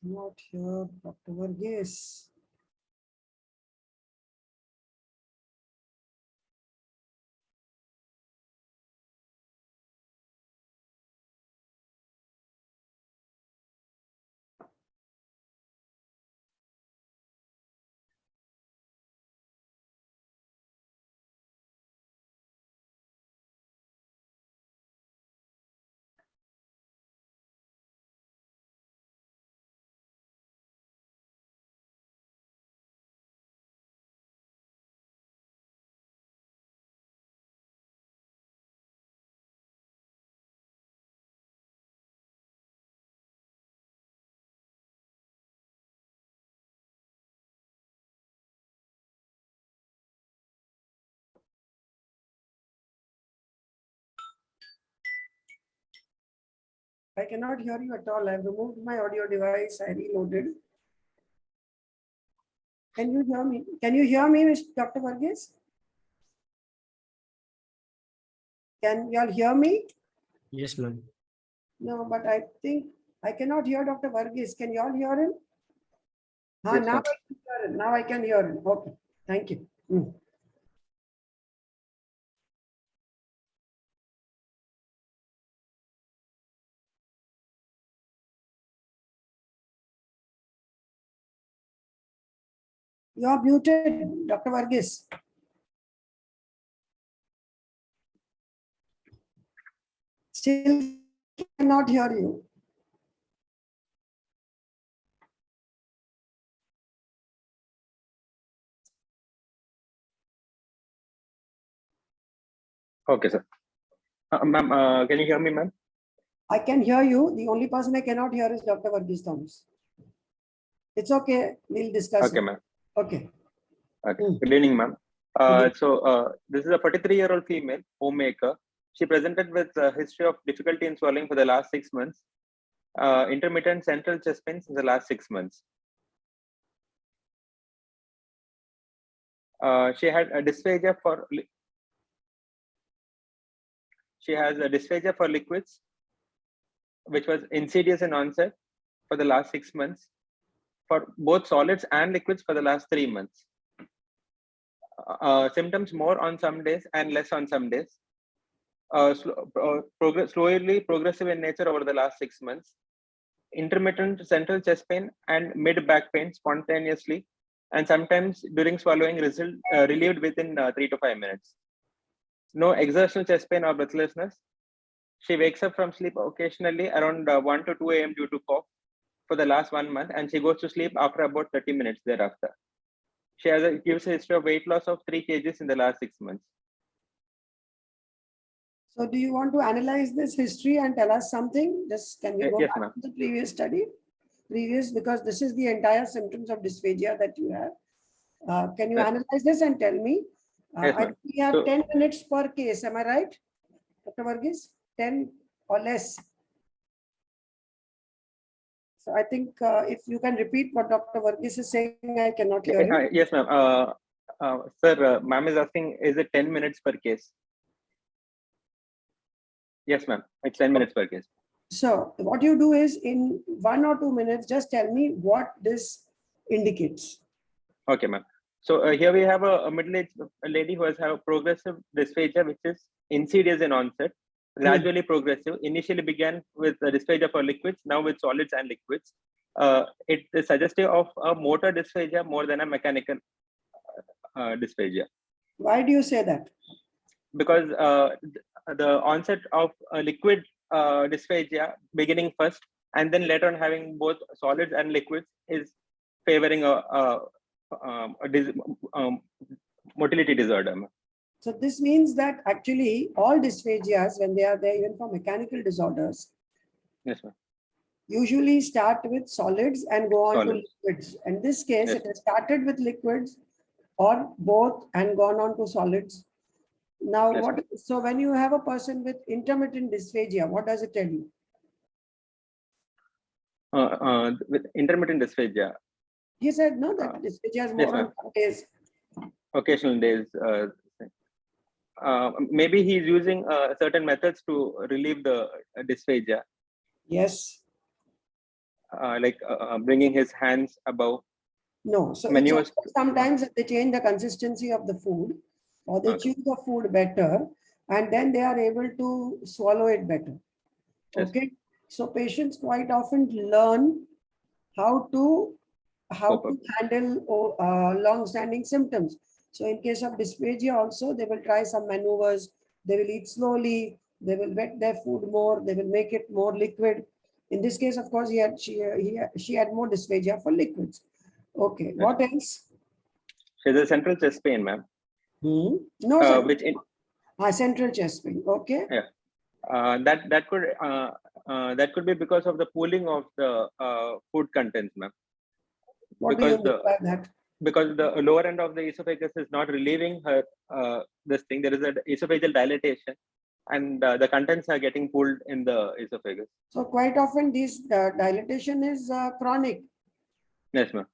Not here, Dr. Varghese. I cannot hear you at all. I've removed my audio device. I reloaded. Can you hear me? Can you hear me, Dr. Varghese? Can you all hear me? Yes, ma'am. No, but I think I cannot hear Dr. Varghese. Can you all hear him? Yes, Now ma'am. I can hear him. Now I can hear him. Okay. Thank you. You are muted, Dr. Varghese. Still cannot hear you. Okay, sir. Ma'am, can you hear me, ma'am? I can hear you. The only person I cannot hear is Dr. Varghese Thomas. It's okay. We'll discuss Okay, it. ma'am. Okay. Okay. Mm. Good evening, ma'am. Good This is a 43-year-old female homemaker. She presented with a history of difficulty in swallowing for the last 6 months, intermittent central chest pains in the last 6 months. She had a dysphagia for liquids, which was insidious in onset for the last 6 months, for both solids and liquids for the last 3 months. Symptoms more on some days and less on some days. Slowly progressive in nature over the last 6 months. Intermittent central chest pain and mid back pain spontaneously, and sometimes during swallowing relieved within 3 to 5 minutes. No exertional chest pain or breathlessness. She wakes up from sleep occasionally around 1 to 2 a.m. due to cough for the last 1 month, and she goes to sleep after about 30 minutes thereafter. She gives a history of weight loss of 3 kgs in the last 6 months. So do you want to analyze this history and tell us something? Just can we go Yes, back ma'am. to the previous study? Because this is the entire symptoms of dysphagia that you have. Can you Yes. analyze this and tell me? Yes, I ma'am. think we have So- 10 minutes per case. Am I right, Dr. Varghese? 10 or less. So I think if you can repeat what Dr. Varghese is saying, I cannot hear him. Yes, ma'am. Sir, ma'am is asking, is it 10 minutes per case? Yes, ma'am. It's 10 minutes per case. So what you do is in 1 or 2 minutes, just tell me what this indicates. Okay, ma'am. So here we have a middle-aged lady who has progressive dysphagia, which is insidious in onset, gradually progressive. Initially began with dysphagia for liquids, now with solids and liquids. It is suggestive of a motor dysphagia more than a mechanical dysphagia. Why do you say that? Because the onset of liquid dysphagia beginning first, and then later on having both solids and liquids is favoring a motility disorder. So this means that actually all dysphagias, when they are there, even for mechanical disorders, Yes, ma'am. usually start with solids and go on Solids. to liquids. In this case, Yes. it has started with liquids or both and gone on to solids. Now, Yes, so when you have a person with intermittent dysphagia, what does it tell you? with intermittent dysphagia, You said no, that dysphagia is more yes, on ma'am. some days. Occasional days. Maybe he's using certain methods to relieve the dysphagia. Yes. bringing his hands above. No, so Menu it's also sometimes that they change the consistency of the food, or they Okay. chew the food better, and then they are able to swallow it better. Yes. Okay, so patients quite often learn how to Cope up. handle long-standing symptoms. So in case of dysphagia also, they will try some maneuvers. They will eat slowly. They will wet their food more. They will make it more liquid. In this case, of course, she had more dysphagia for liquids. Okay, what else? She has a central chest pain, ma'am. No, sir. Which in, Central chest pain. Okay. yeah, that could be because of the pooling of the food contents, ma'am. What do you mean by that? Because the lower end of the esophagus is not relieving her this thing. There is an esophageal dilatation, and the contents are getting pulled in the esophagus. So quite often this dilatation is chronic. Yes, ma'am.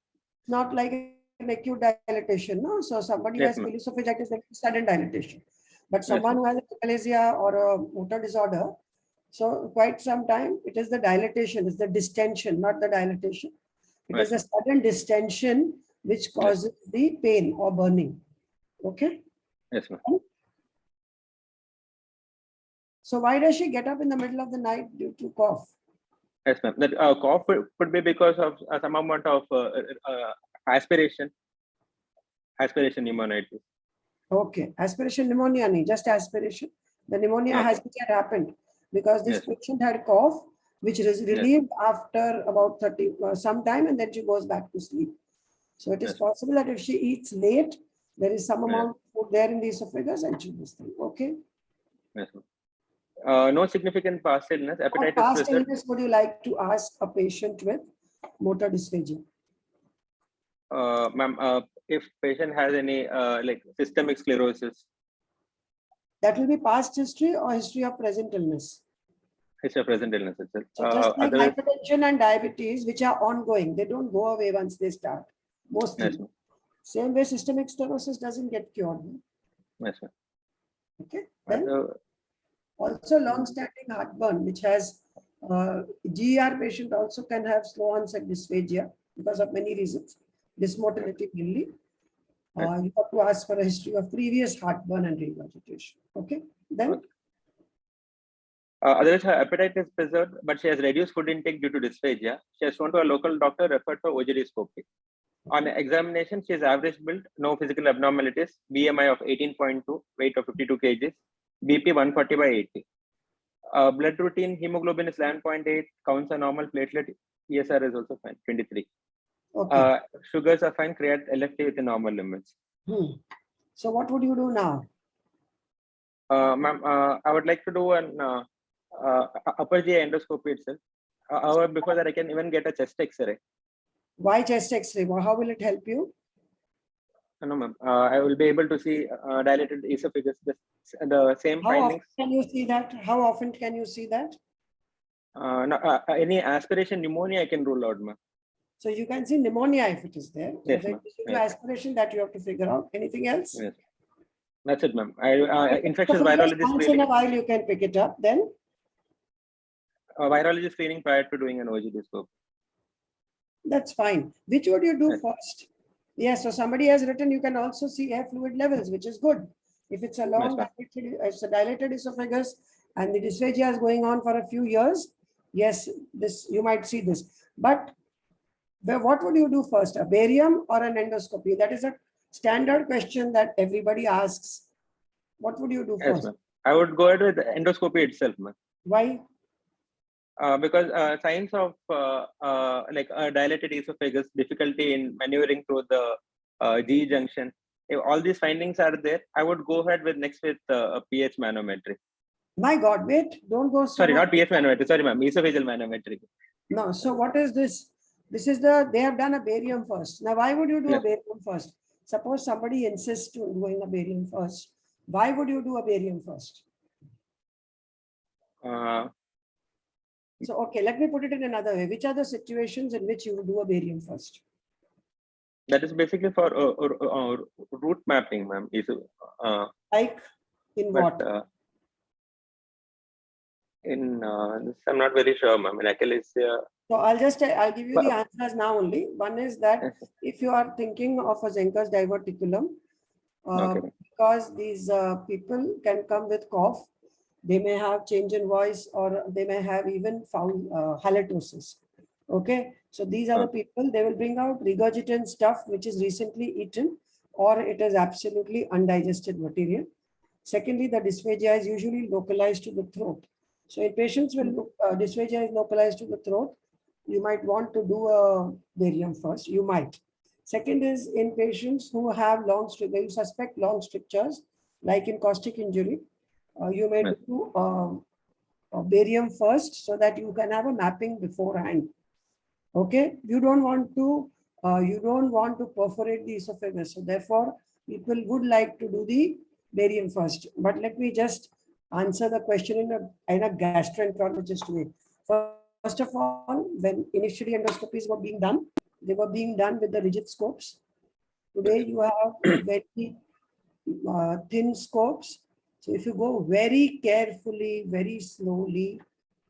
Not like an acute dilatation, no? So somebody Yes, has ma'am. esophagitis, there is sudden dilatation. But someone Yes, who has a hypplasia or a motor disorder, so quite some time, it is the dilatation, it's the distension, not the dilatation. It Yes, is a sudden distension which causes the pain or burning. Okay? yes, ma'am. So why does she get up in the middle of the night due to cough? Yes, ma'am. That cough could be because of some amount of aspiration pneumonitis. Okay, aspiration pneumonia, nahi, just aspiration. The pneumonia Okay. has happened because this Yes. patient had cough, which is relieved after about 30 some time, and then she goes back to sleep. So it is Yes. possible that if she eats late, there is some Yeah. amount of food there in the esophagus, and she will sleep. Okay. Yes, ma'am. No significant past illness. What Hepatitis past present. illness would you like to ask a patient with motor dysphagia? Ma'am, if patient has any like systemic sclerosis, That will be past history or history of present illness. it's a present illness itself. So just like Otherwise, hypertension and diabetes, which are ongoing, they don't go away once they start. Mostly. yes, ma'am. Same way systemic sclerosis doesn't get cured. Yes, ma'am. Okay. Then Other- also long-standing heartburn, which has GER patient also can have slow onset dysphagia because of many reasons. Dysmotility mainly. You have to ask for a history of previous heartburn and regurgitation. Okay. Then Okay. Otherwise, her appetite is preserved, but she has reduced food intake due to dysphagia. She has shown to a local doctor, referred for OGD-scopy. On examination, she is average built, no physical abnormalities, BMI of 18.2, weight of 52 kgs, BP 140 by 80. Blood routine, hemoglobin is 11.8, counts are normal, platelet, ESR is also fine, 23. okay. Sugars are fine, create LFT within normal limits. So what would you do now? Ma'am, I would like to do an upper GI endoscopy itself. However, before that, I can even get a chest X-ray. Why chest X-ray? How will it help you? No, ma'am. I will be able to see dilated esophagus, the same How findings. often can you see that? How often can you see that? No, any aspiration pneumonia I can rule out, ma'am. So you can see pneumonia if it is there. Yes, So ma'am. yes. Aspiration that you have to figure out. Anything else? Yes. That's it, ma'am. Infectious So virology once screening. in a while you can pick it up. Then Virology screening prior to doing an OGD scope. that's fine. Which would you do Yes. first? Yes. So somebody has written you can also see air fluid levels, which is good. If it's a long it's a dilated esophagus and the dysphagia is going on for a few years, yes, this you might see this. But what would you do first, a barium or an endoscopy? That is a standard question that everybody asks. What would you do Yes, first? ma'am. I would go ahead with endoscopy itself, ma'am. Why? Because signs of like a dilated esophagus, difficulty in maneuvering through the G junction, if all these findings are there, I would go ahead with next with a pH manometry. My God, wait, don't go so Sorry, much. not pH manometry. Sorry, ma'am, esophageal manometry. No, so what is this? This is they have done a barium first. Now, why would you do a barium first? Suppose somebody insists to doing a barium first. Why would you do a barium first? So, okay, let me put it in another way. Which are the situations in which you would do a barium first? That is basically for route mapping, ma'am. Like in what? In this, I'm not very sure, ma'am. In Achilles, So I'll give you the Well, answers now only. One is that yes, sir. if you are thinking of a Zenker's diverticulum, Okay. because these people can come with cough, they may have change in voice, or they may have even foul halitosis. Okay, so these are the Okay. people, they will bring out regurgitant stuff which is recently eaten, or it is absolutely undigested material. Secondly, the dysphagia is usually localized to the throat. So in patients when dysphagia is localized to the throat, you might want to do a barium first. You might. Second is in patients who have long strictures, you suspect long strictures, like in caustic injury, you may Yes. do barium first so that you can have a mapping beforehand. Okay, you don't want to perforate the esophagus. So therefore, people would like to do the barium first. But let me just answer the question in a gastroenterologist way. First of all, when initially endoscopies were being done, they were being done with the rigid scopes. Today you have very thin scopes. So if you go very carefully, very slowly,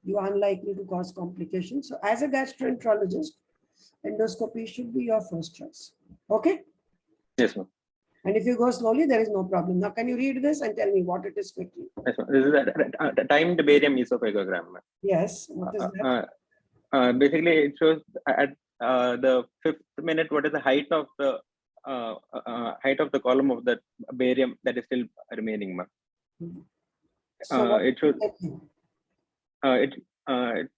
you are unlikely to cause complications. So as a gastroenterologist, endoscopy should be your first choice. Okay? Yes, ma'am. And if you go slowly, there is no problem. Now, can you read this and tell me what it is quickly? Yes, ma'am. This is a timed barium esophagogram, ma'am. Yes, what is that? Basically, it shows at the 5th minute what is the height of the column of the barium that is still remaining, ma'am. So what It shows is that?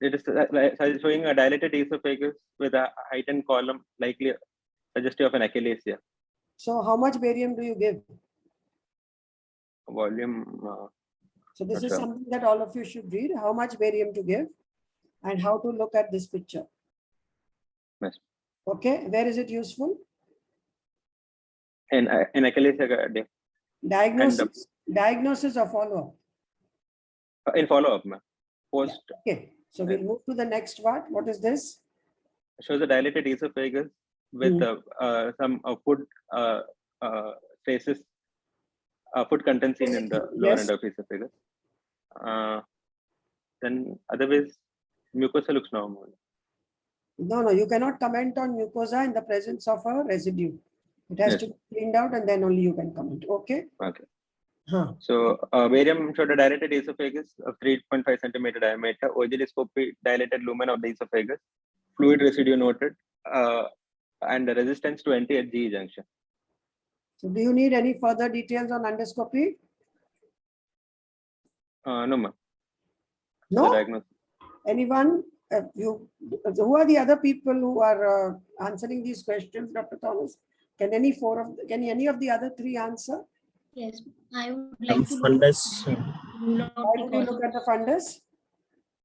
it is showing a dilated esophagus with a heightened column, likely suggestive of an achalasia. So how much barium do you give? Volume. So this Not is sure. something that all of you should read, how much barium to give and how to look at this picture. Yes. Okay, where is it useful? In achalasia. Diagnosis or follow-up? In follow-up, ma'am. Post Okay, so we'll move to the next part. What is this? shows a dilated esophagus with some food traces, food content seen in the lower Yes. end of esophagus. Then otherwise, mucosa looks normal. No, you cannot comment on mucosa in the presence of a residue. It has Yes. to be cleaned out and then only you can comment. Okay. Okay. Huh. So barium showed a dilated esophagus of 3.5 centimeter diameter, oscilloscopy dilated lumen of the esophagus, fluid residue noted, and the resistance to entry at G junction. So do you need any further details on endoscopy? No, ma'am. No? The diagnosis. Anyone? Who are the other people who are answering these questions, Dr. Thomas? Can any of the other three answer? Yes, I would like to fundus. rule out Why would you look at the fundus?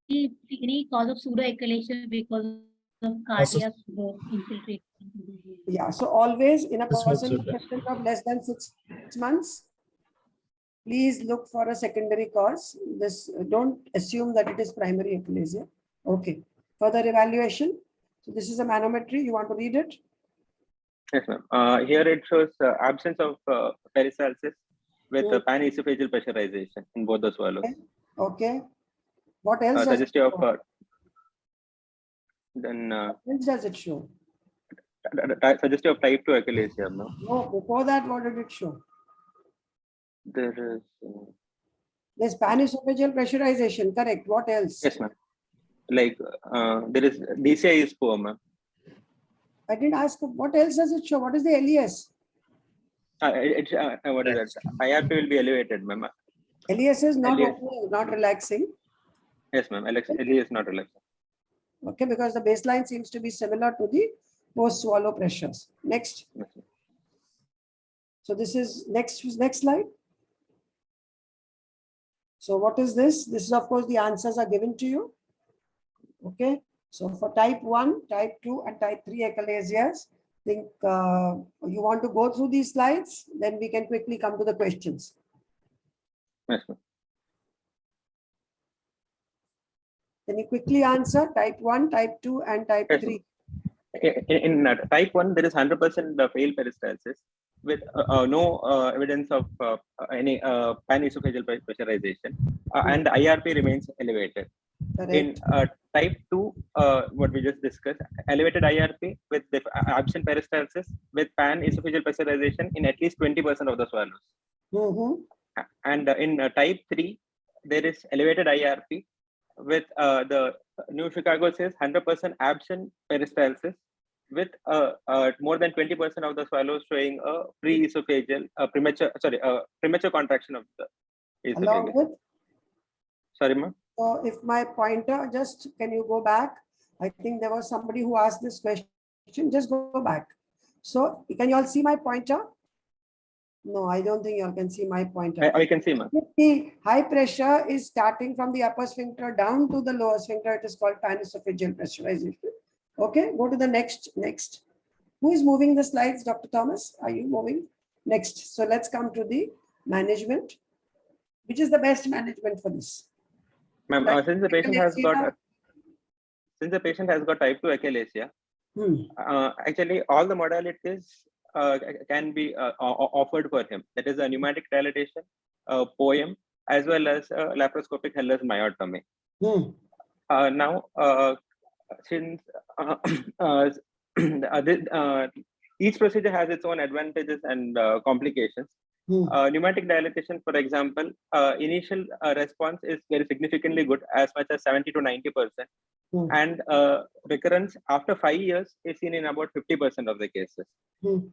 any cause of pseudoechalacia because of cardiac infiltration. Yeah, so always in a This was person good. of less than 6 months, please look for a secondary cause. This don't assume that it is primary achalasia. Okay. Further evaluation. So this is a manometry. You want to read it? Yes, ma'am. Here it shows absence of peristalsis with panesophageal pressurization in both the swallows. Okay. What else does it Suggestive show? of then What else does it show? suggestive of type 2 achalasia, ma'am. No, before that, what did it show? There is There's panesophageal pressurization, correct. What else? yes, ma'am. Like there is DCI is poor, ma'am. I didn't ask, what else does it show? What is the LES? What is that? IRP will be elevated, ma'am. LES is not LES. opening, not relaxing. Yes, ma'am. LES is not relaxing. Okay, because the baseline seems to be similar to the post-swallow pressures. Next. Yes, So this is next slide. So what is this? This is, of course, the answers are given to you. Okay. So for type 1, type 2, and type 3 achalasias, think you want to go through these slides, then we can quickly come to the questions. yes, ma'am. Can you quickly answer type 1, type 2, and type Yes, 3? In type 1, there is 100% failed peristalsis with no evidence of any panesophageal pressurization, and the IRP remains elevated. In type 2, what we just discussed, elevated IRP with the absent peristalsis with pan-esophageal pressurization in at least 20% of the swallows. Mhm. And in type 3, there is elevated IRP with the New Chicago says 100% absent peristalsis with more than 20% of the swallows showing a pre-esophageal, premature contraction of the Along esophagus. with, Sorry, ma'am. so if my pointer, just can you go back? I think there was somebody who asked this question. Just go back. So can you all see my pointer? No, I don't think you all can see my pointer. I can see, ma'am. The high pressure is starting from the upper sphincter down to the lower sphincter. It is called panesophageal pressurization. Okay, go to the next. Who is moving the slides, Dr. Thomas? Are you moving? Next. So let's come to the management. Which is the best management for this? Ma'am, Like since the patient has got type 2 achalasia, Hmm. actually all the modalities can be offered for him. That is a pneumatic dilatation, POEM, as well as laparoscopic Heller's myotomy. Hmm. Now, since each procedure has its own advantages and complications. Hmm. Pneumatic dilatation, for example, initial response is very significantly good, as much as 70 to 90%. Hmm. And recurrence after 5 years is seen in about 50% of the cases. Hmm.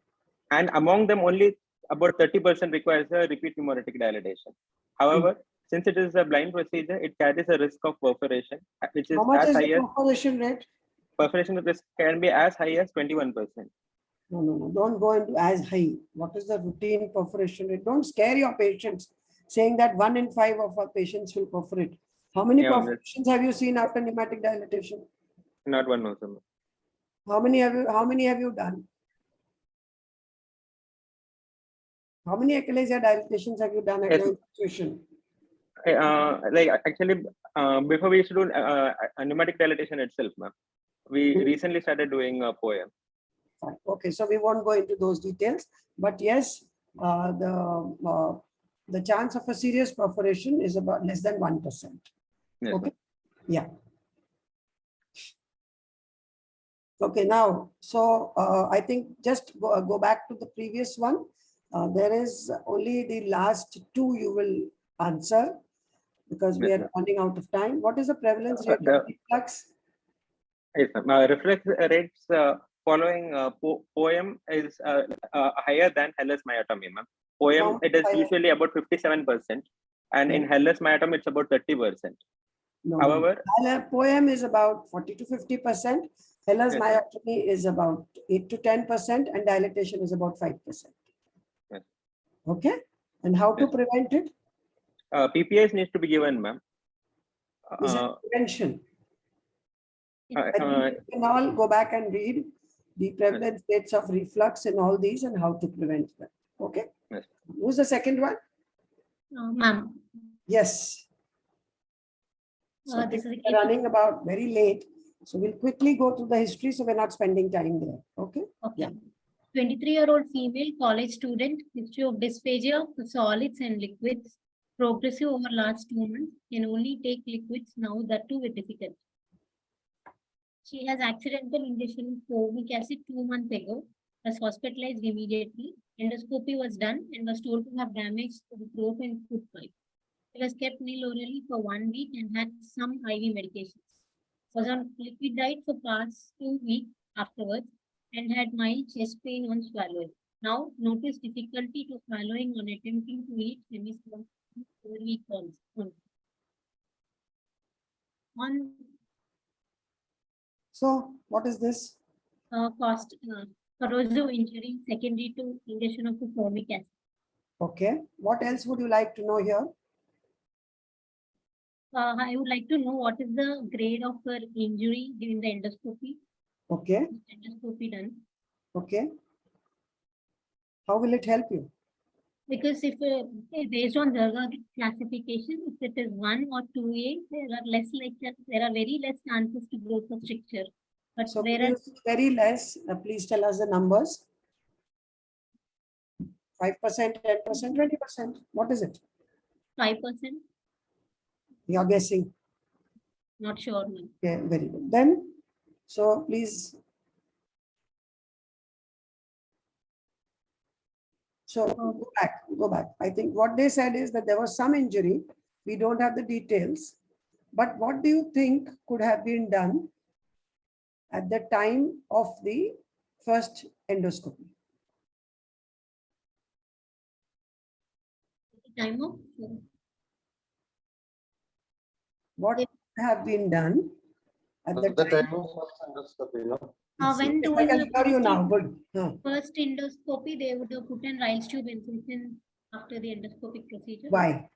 And among them, only about 30% requires a repeat pneumatic dilatation. However, since it is a blind procedure, it carries a risk of perforation, which is How much as is high the as perforation rate? perforation risk can be as high as 21%. No. Don't go into as high. What is the routine perforation rate? Don't scare your patients saying that 1 in 5 of our patients will perforate. How many perforations have you seen after pneumatic dilatation? Not one also. How many have you done? How many achalasia dilatations have you done at your institution? Like actually, before we used to do a pneumatic dilatation itself, ma'am. We recently started doing a POEM. Fine. Okay, so we won't go into those details, but yes, the chance of a serious perforation is about less than 1%. Yes, okay. Yeah. Okay, now, so I think just go back to the previous one. There is only the last two you will answer because we are running out of time. What is the prevalence rate of reflux? Yes, reflex rates following POEM is higher than Heller's myotomy, ma'am. POEM, it is usually about 57%, and in Heller's myotomy, it's about 30%. No, However, POEM is about 40 to 50%. Heller's myotomy is about 8 to 10%, and dilatation is about 5%. Yes. Okay, and how to prevent it? PPIs needs to be given, ma'am. Is it prevention? I think you can all go back and read the prevalence rates of reflux and all these and how to prevent them. Okay. Yes. Who's the second one? Ma'am. Yes. So This is we're running about very late. So we'll quickly go to the history so we're not spending time there. Okay. Okay. Yeah. 23-year-old female college student, history of dysphagia of solids and liquids, progressive over last 2 months, can only take liquids now, that too with difficulty. She has accidental ingestion of formic acid 2 months ago, was hospitalized immediately. Endoscopy was done and was told to have damage to the throat and food pipe. She was kept nil orally for 1 week and had some IV medications. Was on liquid diet for past 2 weeks afterwards and had mild chest pain on swallowing. Now notice difficulty to swallowing on attempting to eat semi-small 4 weeks on. So what is this? Corrosive injury secondary to ingestion of formic acid. Okay. What else would you like to know here? I would like to know what is the grade of her injury during the endoscopy. Okay. Endoscopy done. Okay. How will it help you? Because if based on the classification, if it is 1 or 2A, there are very less chances to growth of stricture. But so whereas very less, please tell us the numbers. 5%, 10%, 20%. What is it? 5%. You're guessing. Not sure, ma'am. Okay, very good. Then, so please. So go back. I think what they said is that there was some injury. We don't have the details. But what do you think could have been done at the time of the first endoscopy? Time of What could have been done at the time? of first endoscopy, no? when Yes, I doing can the hear you now. Good. first endoscopy, they would have put in Riles tube incision after the endoscopic procedure. Why?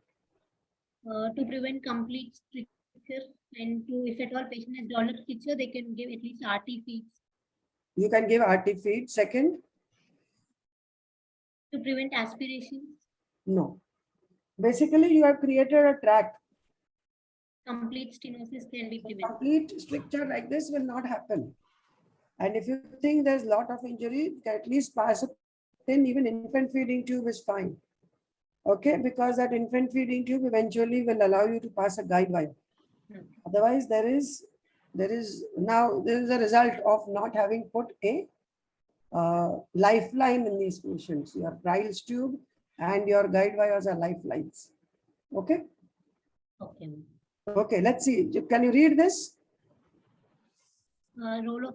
To prevent complete stricture, and to, if at all patient has developed stricture, they can give at least RT feeds You can give RT feed. Second, to prevent aspiration. no. Basically, you have created a tract. Complete stenosis can be prevented. Complete stricture like this will not happen. And if you think there's a lot of injury, you can at least pass it. Then even infant feeding tube is fine. Okay, because that infant feeding tube eventually will allow you to pass a guide wire. Otherwise, there is a result of not having put a lifeline in these patients. Your Riles tube and your guide wires are lifelines. Okay. Okay. Okay, let's see. Can you read this? Role of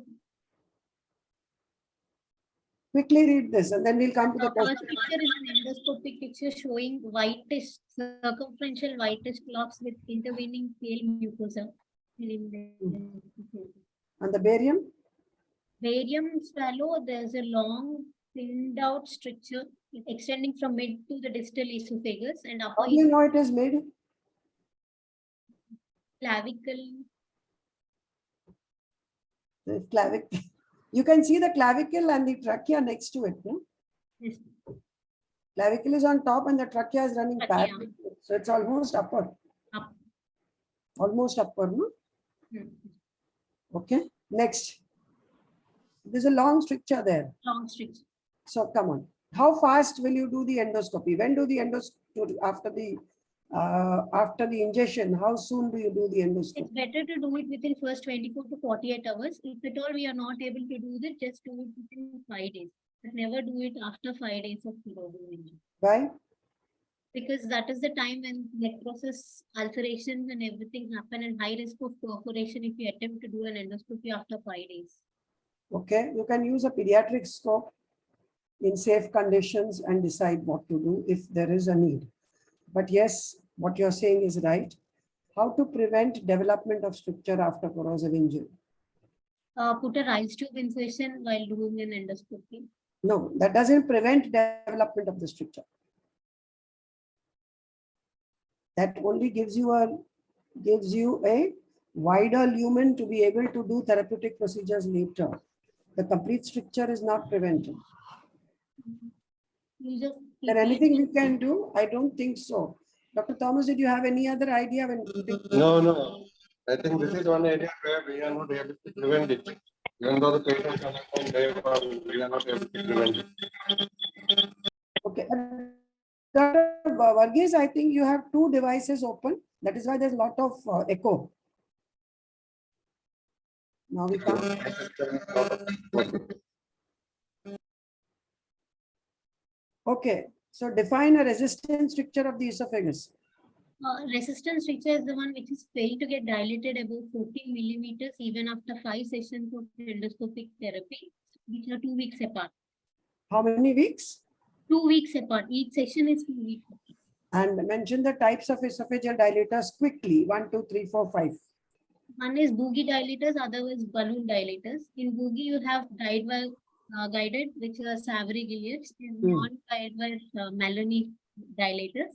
Quickly read this and then we'll come to the first question. picture is an endoscopic picture showing whitish circumferential whitish blobs with intervening pale mucosa. And the barium? Barium swallow, there's a long thinned out stricture extending from mid to the distal esophagus and How upper do you know it is made? clavicle. The clavicle. You can see the clavicle and the trachea next to it. No? Yes. Clavicle is on top and the trachea is running Trachea. parallel. So it's almost upper. Up. Almost upper. No? Hmm. Okay. Next. There's a long stricture there. Long stricture. So come on. How fast will you do the endoscopy? When do the endoscopy after the ingestion? How soon do you do the endoscopy? It's better to do it within first 24 to 48 hours. If at all we are not able to do that, just do it within 5 days. But never do it after 5 days of injury. Why? Because that is the time when necrosis, ulcerations and everything happen and high risk of perforation if you attempt to do an endoscopy after 5 days. Okay. You can use a pediatric scope in safe conditions and decide what to do if there is a need. But yes, what you're saying is right. How to prevent development of stricture after corrosive injury? Put a Riles tube incision while doing an endoscopy. No, that doesn't prevent development of the stricture. That only gives you a wider lumen to be able to do therapeutic procedures later. The complete stricture is not prevented. You just Is there anything we can do? I don't think so. Dr. Thomas, did you have any other idea? No. I think this is one area where we are not able to prevent it. Even though the patients are there, we are not able to prevent it. Okay. Dr. Varghese, I think you have two devices open. That is why there's a lot of echo. Now we can't. Okay. So define a resistant stricture of the esophagus. Resistance stricture is the one which is failed to get dilated above 14 millimeters even after 5 sessions of endoscopic therapy, which are 2 weeks apart. How many weeks? 2 weeks apart. Each session is 2 weeks apart. And mention the types of esophageal dilators quickly. 1, 2, 3, 4, 5. One is boogie dilators, other is balloon dilators. In boogie, you have guided, which are Savory Gileads. In non-guided, Melanie dilators.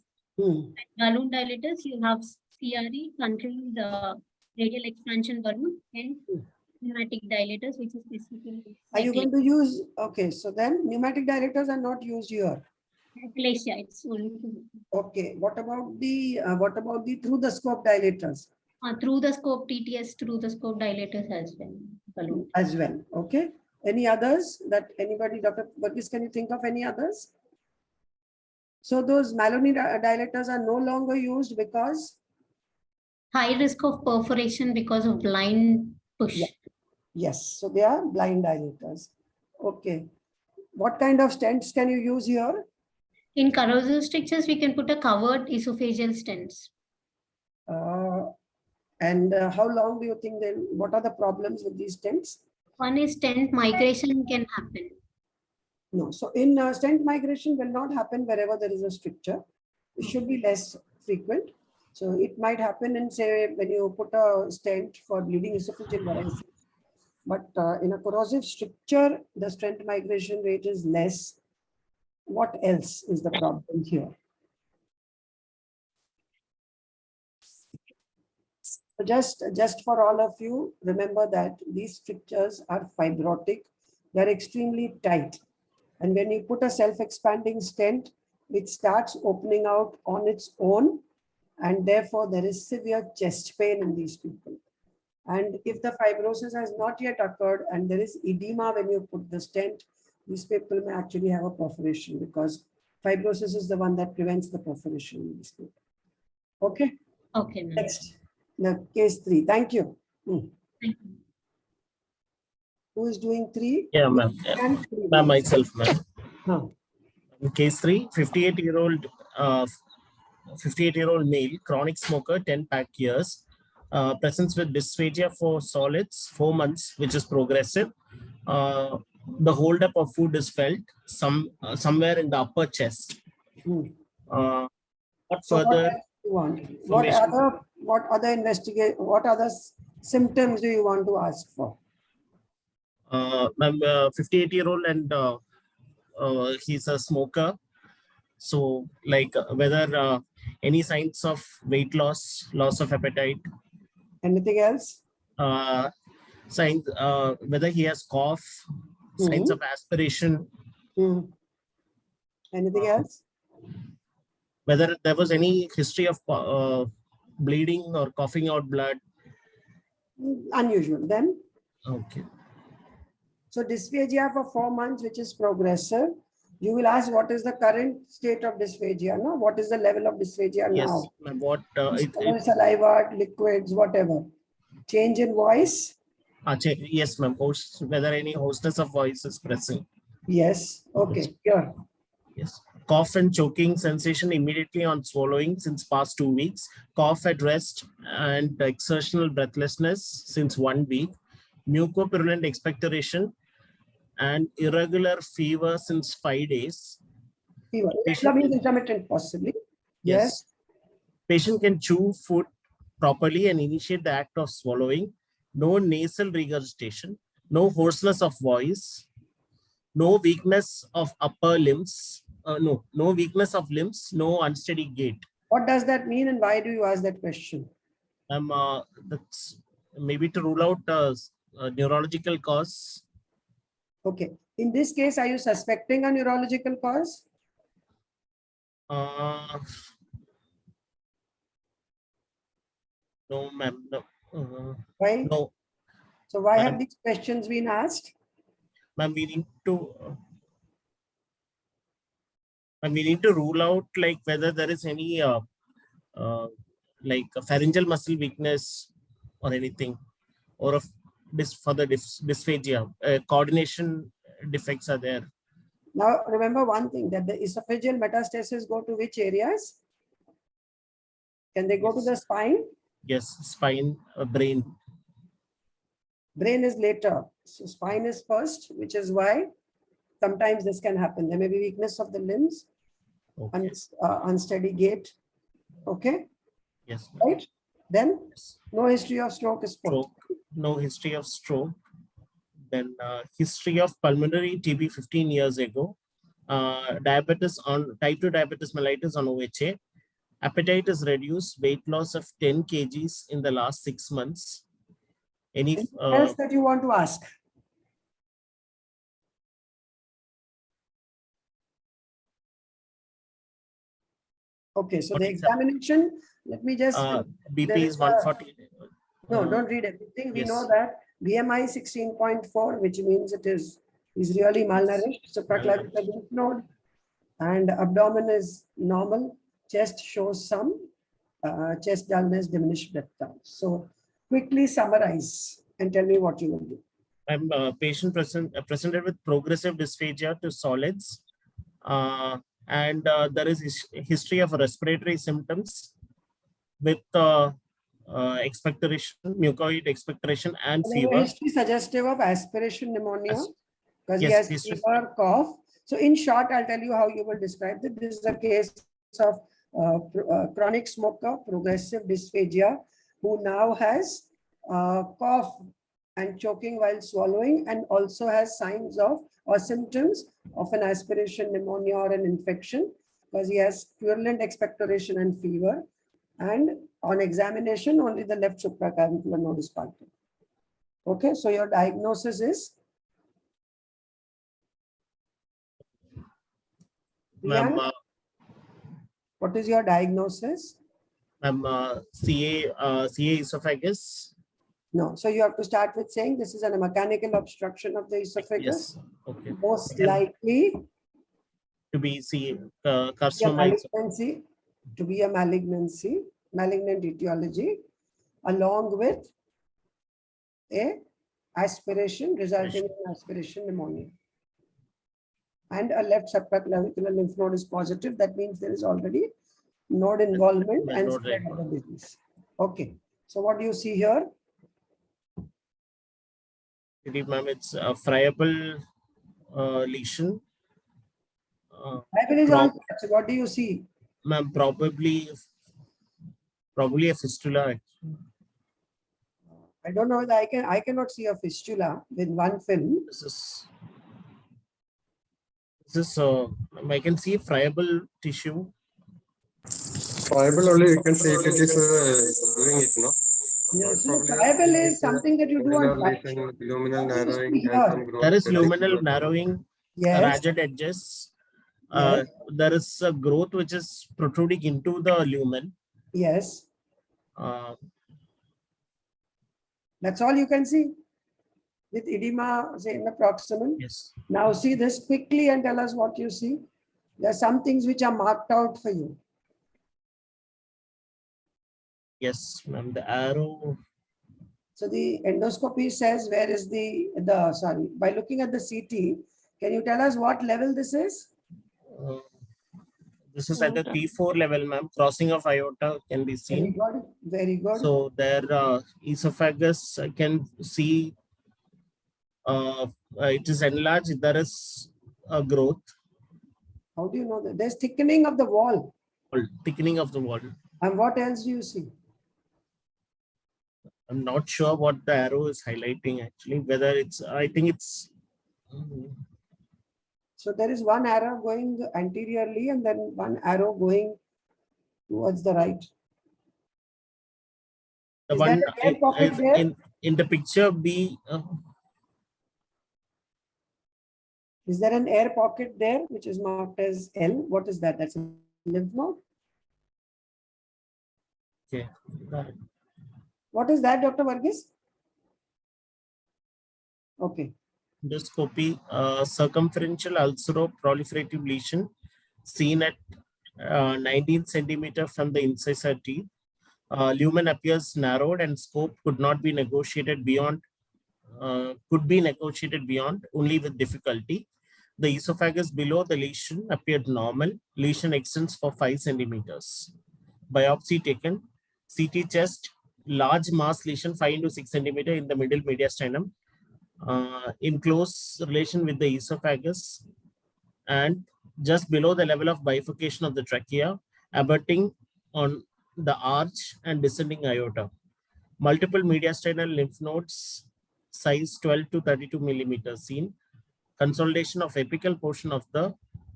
Balloon dilators, you have CRE, controlled radial expansion balloon, and pneumatic dilators, which is specifically. Are you going to use? Okay, so then pneumatic dilators are not used here. Glacia, it's only Okay, what about the through the scope dilators? through the scope TTS, through the scope dilators as well. Balloon. As well. Okay. Any others that anybody, Dr. Varghese, can you think of any others? So those Maloney dilators are no longer used because High risk of perforation because of blind push. Yeah. Yes, so they are blind dilators. Okay. What kind of stents can you use here? In corrosive strictures, we can put a covered esophageal stents. And how long do you think then, what are the problems with these stents? One is stent migration can happen. No, so in stent migration will not happen wherever there is a stricture. It should be less frequent. So it might happen in, say, when you put a stent for bleeding esophageal varices. But in a corrosive stricture, the stent migration rate is less. What else is the problem here? So just for all of you, remember that these strictures are fibrotic. They're extremely tight. And when you put a self-expanding stent, it starts opening out on its own. And therefore, there is severe chest pain in these people. And if the fibrosis has not yet occurred and there is edema when you put the stent, these people may actually have a perforation because fibrosis is the one that prevents the perforation in these people. Okay. Okay, ma'am. Next, the case 3. Thank you. Thank you. Who is doing 3? Yeah, ma'am. Ma'am, myself, ma'am. Huh. In case 3, 58-year-old 58-year-old male, chronic smoker, 10 pack years, presents with dysphagia for solids, 4 months, which is progressive. The holdup of food is felt somewhere in the upper chest. What So further? what other symptoms do you want to ask for? Ma'am, 58-year-old and he's a smoker. So, like whether any signs of weight loss, loss of appetite. Anything else? Signs, whether he has cough, signs of aspiration. Anything else? Whether there was any history of bleeding or coughing out blood. Unusual. Then? Okay. So dysphagia for 4 months, which is progressive. You will ask what is the current state of dysphagia, no? What is the level of dysphagia now? Yes, what saliva, liquids, whatever. Change in voice? Yes, ma'am. Whether any hoarseness of voice is present. Yes. Okay. Here. Yes. Cough and choking sensation immediately on swallowing since past 2 weeks. Cough at rest and exertional breathlessness since 1 week. Mucopurulent expectoration and irregular fever since 5 days. Fever. Intermittent possibly. Yes. Patient can chew food properly and initiate the act of swallowing. No nasal regurgitation. No hoarseness of voice. No weakness of upper limbs. No weakness of limbs. No unsteady gait. What does that mean and why do you ask that question? That's maybe to rule out a neurological cause. Okay. In this case, are you suspecting a neurological cause? No, ma'am. No. Why? No. So why have these questions been asked? Ma'am, we need to rule out like whether there is any like a pharyngeal muscle weakness or anything, or for the dysphagia, coordination defects are there. Now remember one thing, that the esophageal metastasis go to which areas? Can they go to the spine? Yes, spine, brain. Brain is later. So spine is first, which is why sometimes this can happen. There may be weakness of the limbs, Okay. unsteady gait. Okay. Yes. Right. Then no history of stroke is put. No history of stroke. Then history of pulmonary TB 15 years ago. Diabetes on type 2 diabetes mellitus on OHA. Appetite is reduced. Weight loss of 10 kgs in the last 6 months. Anything else that you want to ask? Okay, so the examination, let me just... BP is 140. No, don't read everything. We know that BMI 16.4, which means he's really malnourished. Supraclavicular lymph node and abdomen is normal. Chest shows some chest dullness, diminished breath count. So quickly summarize and tell me what you will do. I'm patient presented with progressive dysphagia to solids, and there is history of respiratory symptoms with expectoration, mucoid expectoration, and fever. History suggestive of aspiration pneumonia because he Yes, has history. fever, cough. So in short, I'll tell you how you will describe it. This is a case of chronic smoker, progressive dysphagia, who now has cough and choking while swallowing, and also has signs of or symptoms of an aspiration pneumonia or an infection, because he has purulent expectoration and fever. And on examination, only the left supraclavicular node is punctured. Okay, so your diagnosis is? Ma'am, What is your diagnosis? CA esophagus. No, so you have to start with saying this is a mechanical obstruction of the esophagus. Yes. Okay. Most likely To be CA be a carcinoma. malignancy, to be a malignancy, malignant etiology, along with a aspiration resulting in aspiration pneumonia. And a left supraclavicular lymph node is positive. That means there is already node involvement and Node spread of the disease. Okay. So what do you see here? Ma'am, it's a friable lesion. Bible is on. So what do you see? Ma'am, probably a fistula. I don't know whether I cannot see a fistula with one film. This is I can see friable tissue. Fiber only you can say if it is doing it, no? Yes, so friable is something that you do on touch. Luminal narrowing Here. and some growth. There is luminal narrowing, Yes, ragged edges. Yes. There is a growth which is protruding into the lumen. yes. Uh, That's all you can see with edema, say in the proximal. yes. Now see this quickly and tell us what you see. There are some things which are marked out for you. Yes, ma'am. The arrow. So the endoscopy says where is sorry, by looking at the CT, can you tell us what level this is? This is at the T4 level, ma'am. Crossing of aorta can be Very seen. good, very good. So their esophagus, I can see it is enlarged. There is a growth. How do you know that? There's thickening of the wall. Thickening of the wall. And what else do you see? I'm not sure what the arrow is highlighting actually, whether it's, I think it's. So there is one arrow going anteriorly and then one arrow going towards the right. The Is one there an air pocket is there? in the picture B. Is there an air pocket there which is marked as L? What is that? That's a lymph node. Okay. What is that, Dr. Varghese? Okay. Endoscopy, circumferential ulcero-proliferative lesion seen at 19 centimeter from the incisor teeth. Lumen appears narrowed and scope could not be negotiated beyond, only with difficulty. The esophagus below the lesion appeared normal. Lesion extends for 5 centimeters. Biopsy taken. CT chest, large mass lesion 5 into 6 centimeter in the middle mediastinum. In close relation with the esophagus and just below the level of bifurcation of the trachea, abutting on the arch and descending aorta. Multiple mediastinal lymph nodes, size 12 to 32 millimeters seen. Consolidation of apical portion of the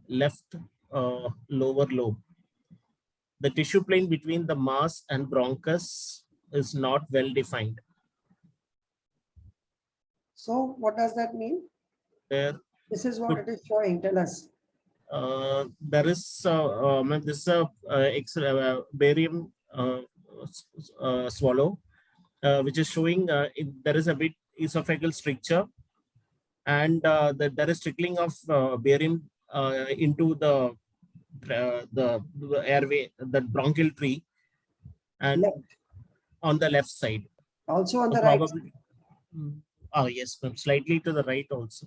left lower lobe. The tissue plane between the mass and bronchus is not well defined. So what does that mean? This is what it is showing. Tell us. There is this is a barium swallow, which is showing there is a bit esophageal stricture, and there is trickling of barium into the airway, the bronchial tree. and Left. on the left side. Also on So the right. probably, oh yes, ma'am, slightly to the right also.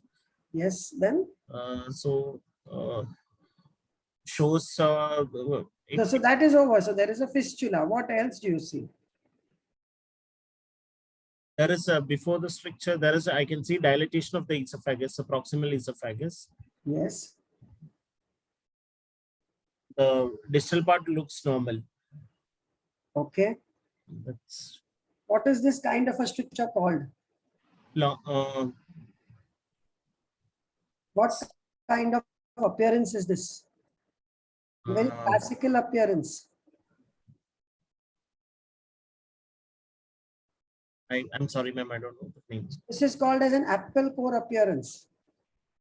Yes, then. Shows So that is over. So there is a fistula. What else do you see? there is a before the stricture, there is I can see dilatation of the esophagus, the proximal esophagus. Yes. The distal part looks normal. Okay. That's What is this kind of a stricture called? What kind of appearance is this? Very classical appearance. I'm sorry, ma'am, I don't know the names. This is called as an apple core appearance.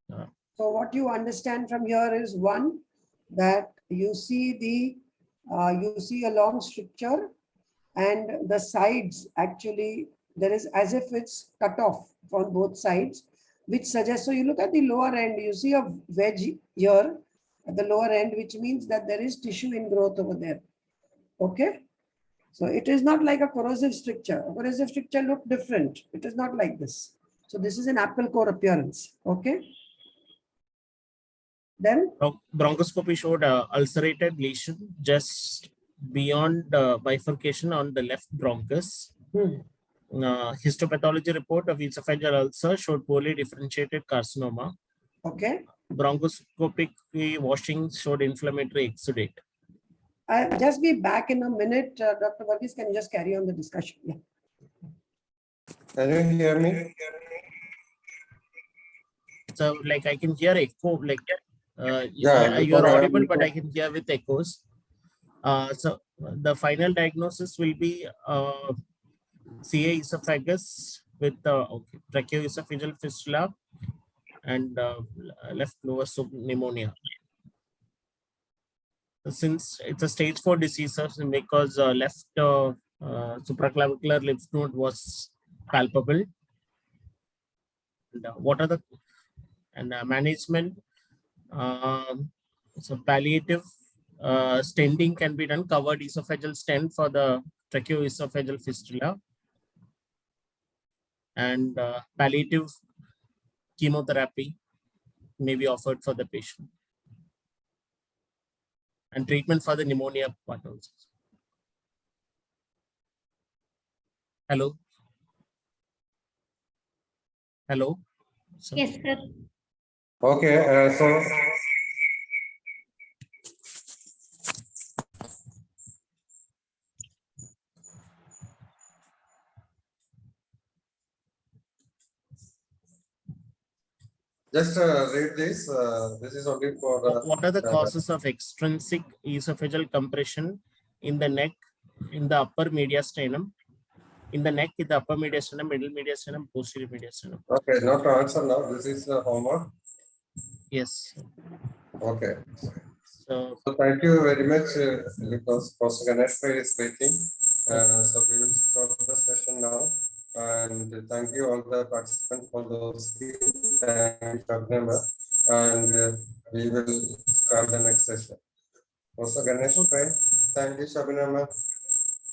So what you understand from here is one, that you see a long stricture and the sides actually there is as if it's cut off on both sides, which suggests, so you look at the lower end, you see a wedge here at the lower end, which means that there is tissue ingrowth over there. Okay. So it is not like a corrosive stricture. A corrosive stricture look different. It is not like this. So this is an apple core appearance. Okay. Then Bronchoscopy showed ulcerated lesion just beyond bifurcation on the left bronchus. Histopathology report of esophageal ulcer showed poorly differentiated carcinoma. Okay. Bronchoscopic washing showed inflammatory exudate. I'll just be back in a minute. Dr. Varghese, can you just carry on the discussion? Yeah. Can you hear me? So like I can hear echo, like Yeah, you are audible, but I can hear with echoes. So the final diagnosis will be CA esophagus with tracheoesophageal fistula and left lower pneumonia. Since it's a stage 4 disease, because left supraclavicular lymph node was palpable. And what are the management? So palliative stenting can be done, covered esophageal stent for the tracheoesophageal fistula, and palliative chemotherapy may be offered for the patient, and treatment for the pneumonia part also. Hello. Hello. So, Yes, sir. Okay, so just read this. This is only for. what are the causes of extrinsic esophageal compression in the neck, in the upper mediastinum, in the neck, in the upper mediastinum, middle mediastinum, posterior mediastinum? Okay, not to answer now. This is homework. Yes. Okay. So So thank you very much because Professor Ganesh is waiting. So we will start the session now. And thank you all the participants for those. Thank you, Shobna. And we will start the next session. Professor Ganesh, thank you, Shobna.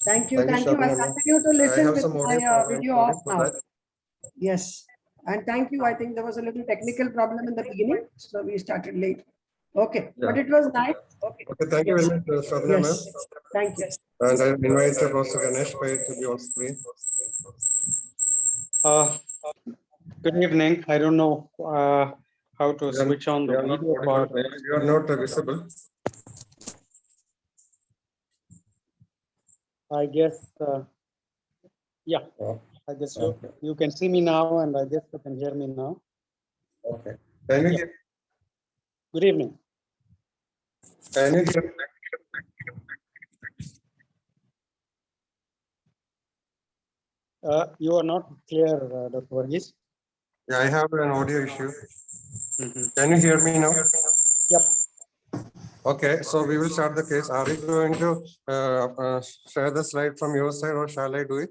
Thank you. Thank you. I continue to listen with my video off now. Yes. And thank you. I think there was a little technical problem in the beginning, so we started late. Okay. Yeah. But it was nice. Okay. Okay, thank you very much, Shobna. Yes. Thank you. And I invite Professor Ganesh to be on screen. Good evening. I don't know how to switch on the video part. You are not visible. I guess, yeah, I guess you can see me now, and I guess you can hear me now. Okay. Can you hear? Good evening. Can you hear? You are not clear, Dr. Varghese. Yeah, I have an audio issue. Can you hear me now? Yep. Okay, so we will start the case. Are you going to share the slide from your side, or shall I do it?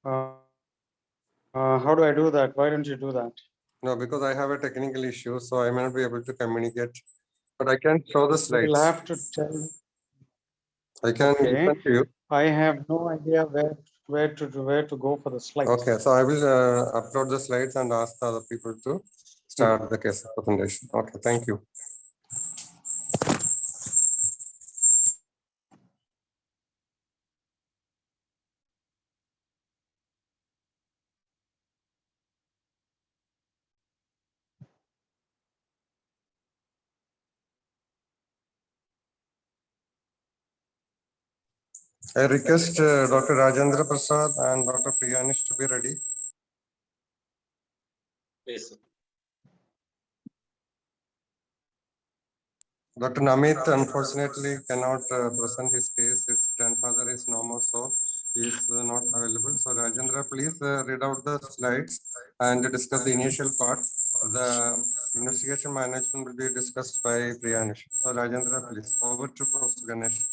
How do I do that? Why don't you do that? No, because I have a technical issue, so I may not be able to communicate. But I can show the slides. You'll have to tell. I can Okay. listen to you. I have no idea where to go for the slides. Okay, so I will upload the slides and ask the other people to start the case presentation. Okay, thank you. I request Dr. Rajendra Prasad and Dr. Priyanesh to be ready. Yes, sir. Dr. Namit unfortunately cannot present his case. His grandfather is no more, so he is not available. So Rajendra, please read out the slides and discuss the initial part. The investigation management will be discussed by Priyanesh. So Rajendra, please over to Professor Ganesh.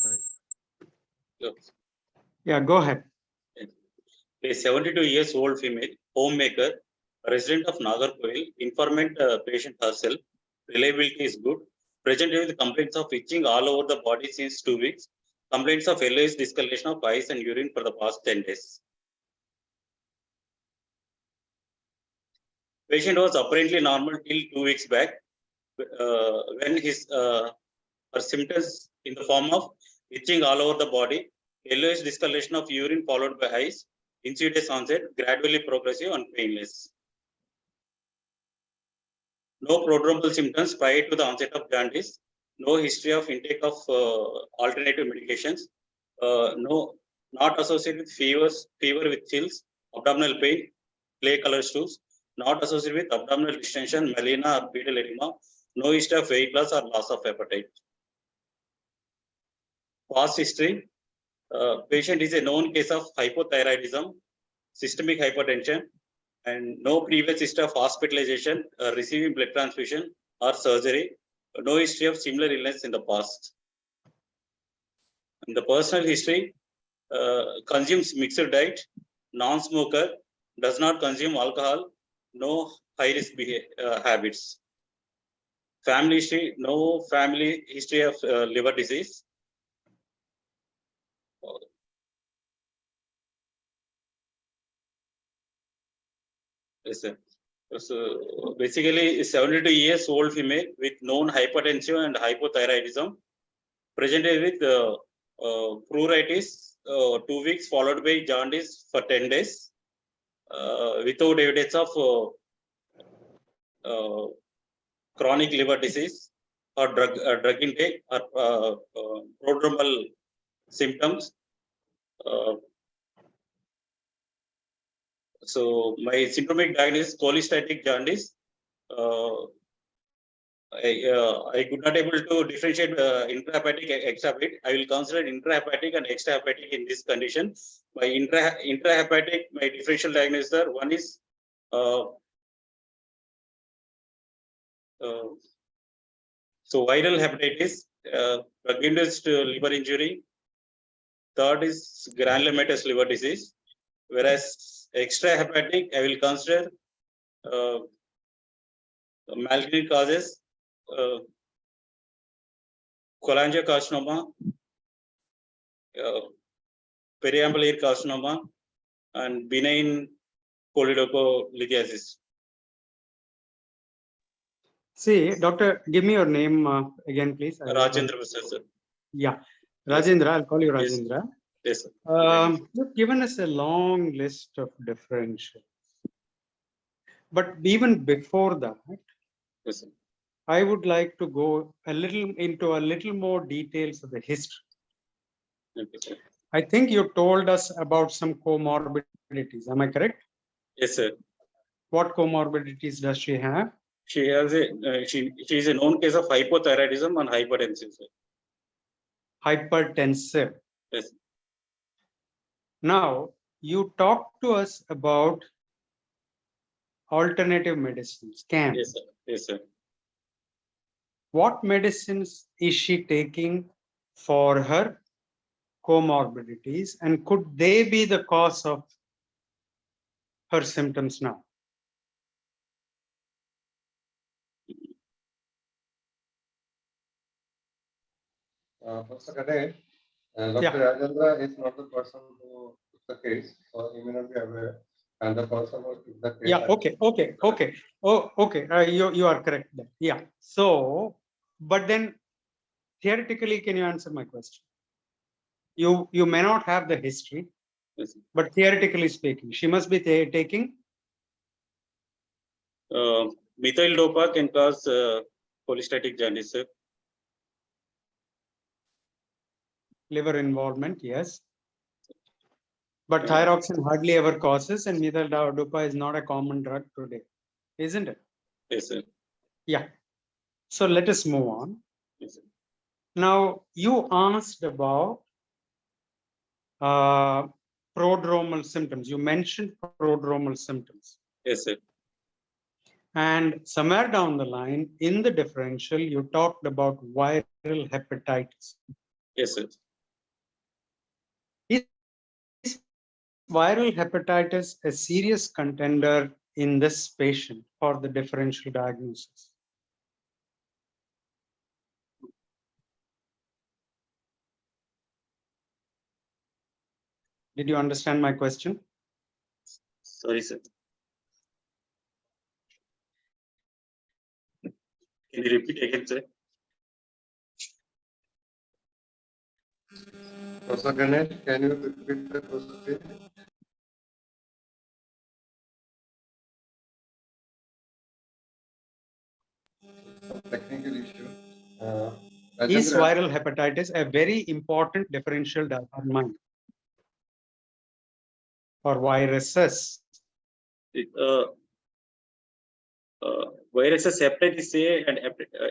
Look, Yeah, go ahead. a 72 years old female homemaker, resident of Nagarkoil, informant patient herself. Reliability is good. Presented with complaints of itching all over the body since 2 weeks. Complaints of yellowish discoloration of eyes and urine for the past 10 days. Patient was apparently normal till 2 weeks back, when her symptoms in the form of itching all over the body, yellowish discoloration of urine followed by eyes, insidious onset, gradually progressive and painless. No prodromal symptoms prior to the onset of jaundice. No history of intake of alternative medications. Not associated with fever with chills, abdominal pain, clay color stools. Not associated with abdominal distension, melena or pedal edema. No history of weight loss or loss of appetite. Past history. Patient is a known case of hypothyroidism, systemic hypertension, and no previous history of hospitalization, receiving blood transfusion or surgery. No history of similar illness in the past. In the personal history, consumes mixed diet, non-smoker, does not consume alcohol, no high-risk habits. Family history, no family history of liver disease. Yes, sir. So basically, 72 years old female with known hypertension and hypothyroidism, presented with pruritus 2 weeks, followed by jaundice for 10 days, without evidence of chronic liver disease or drug intake or prodromal symptoms. So my symptomatic diagnosis cholestatic jaundice. I could not able to differentiate intrahepatic, extrahepatic. I will consider intrahepatic and extrahepatic in this condition. By intrahepatic, my differential diagnosis are one is so viral hepatitis, drug-induced liver injury. Third is granulomatous liver disease. Whereas extrahepatic, I will consider malignant causes, cholangiocarcinoma, periambular carcinoma, and benign cholelocholithiasis. See, doctor, give me your name again, please. Rajendra Prasad, sir. Yeah, Yes. Rajendra, I'll call you Yes. Rajendra. Yes, sir. You've given us a long list of differentials. But even before that, Yes, sir. I would like to go into a little more details of the history. Okay, sir. I think you told us about some comorbidities. Am I correct? Yes, sir. What comorbidities does she have? She has a she is a known case of hypothyroidism and hypertension, sir. Hypertensive. Yes. Now, you talked to us about alternative medicines. Yes, sir. Yes, sir. What medicines is she taking for her comorbidities, and could they be the cause of her symptoms now? Professor Ganesh, Dr. Yeah. Rajendra is not the person who took the case, so he may not be aware. And the person who took the case. Yeah. Okay. Oh, okay. You are correct there. Yeah. So, but then theoretically, can you answer my question? You may not have the history, Yes. but theoretically speaking, she must be taking. Methyl dopa can cause cholestatic jaundice, sir. Liver involvement, yes. But Yeah. thyroxine hardly ever causes, and methyl dopa is not a common drug today, isn't it? Yes, sir. Yeah. So let us move on. Yes, sir. Now, you asked about prodromal symptoms. You mentioned prodromal symptoms. Yes, sir. And somewhere down the line in the differential, you talked about viral hepatitis. Yes, sir. Is viral hepatitis a serious contender in this patient for the differential diagnosis? Did you understand my question? Sorry, sir. Can you repeat again, sir? Professor Ganesh, can you repeat the question? Technical issue. Is Rajendra, viral hepatitis a very important differential diagnosis for viruses? Viruses hepatitis A and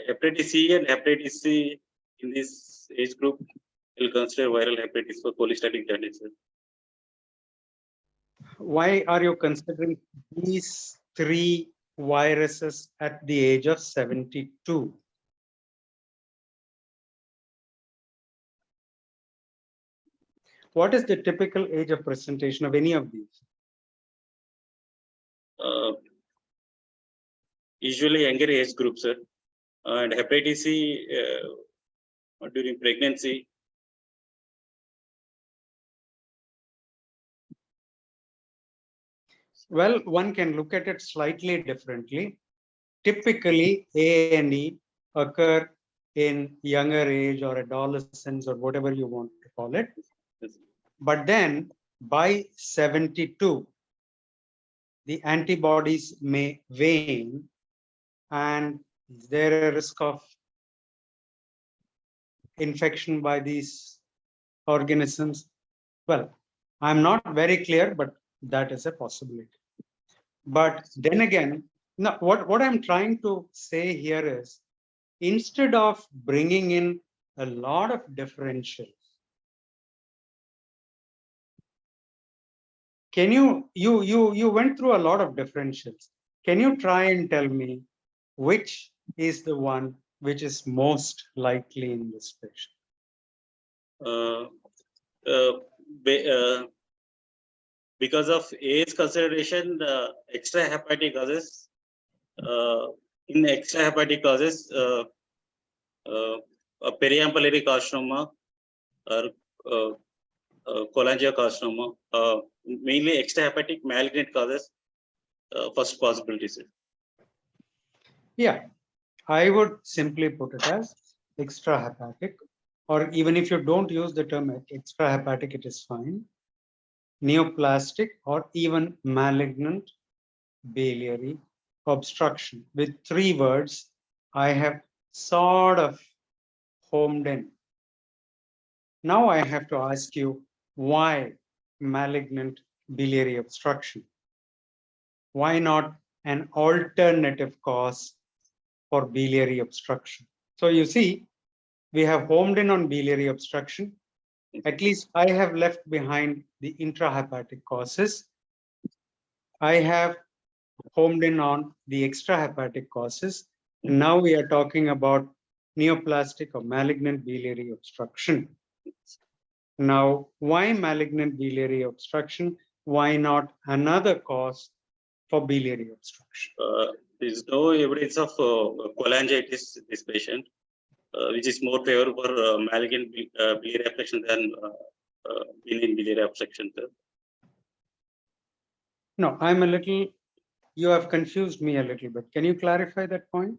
hepatitis C and hepatitis C in this age group will consider viral hepatitis for cholestatic jaundice, sir. Why are you considering these three viruses at the age of 72? What is the typical age of presentation of any of these? Usually younger age group, sir. And hepatitis C during pregnancy. Well, one can look at it slightly differently. Typically, A and E occur in younger age or adolescence or whatever you want to call it. But then by 72, the antibodies may wane and is there a risk of infection by these organisms? Well, I'm not very clear, but that is a possibility. But then again, now what I'm trying to say here is, instead of bringing in a lot of differentials, can you went through a lot of differentials. Can you try and tell me which is the one which is most likely in this patient? Because of age consideration, extrahepatic causes. In extrahepatic causes, periampullary carcinoma or cholangiocarcinoma, mainly extrahepatic malignant causes, first possibility, sir. Yeah, I would simply put it as extrahepatic, or even if you don't use the term extrahepatic, it is fine. Neoplastic or even malignant biliary obstruction. With three words, I have sort of homed in. Now I have to ask you, why malignant biliary obstruction? Why not an alternative cause for biliary obstruction? So you see, we have homed in on biliary obstruction. At least I have left behind the intrahepatic causes. I have homed in on the extrahepatic causes. And now we are talking about neoplastic or malignant biliary obstruction. Now, why malignant biliary obstruction? Why not another cause for biliary obstruction? There is no evidence of cholangitis in this patient. which is more favorable for malignant biliary obstruction than benign biliary obstruction, sir. No, I'm a little, you have confused me a little bit. Can you clarify that point?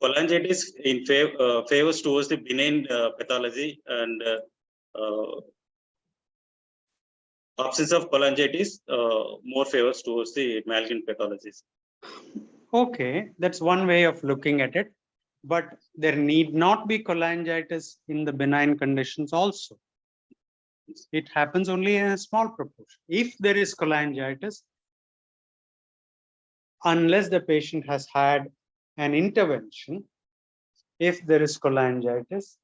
Cholangitis in favors towards the benign pathology, and absence of cholangitis more favors towards the malignant pathologies. Okay, that's one way of looking at it, but there need not be cholangitis in the benign conditions also. It happens only in a small proportion. If there is cholangitis, unless the patient has had an intervention, if there is cholangitis,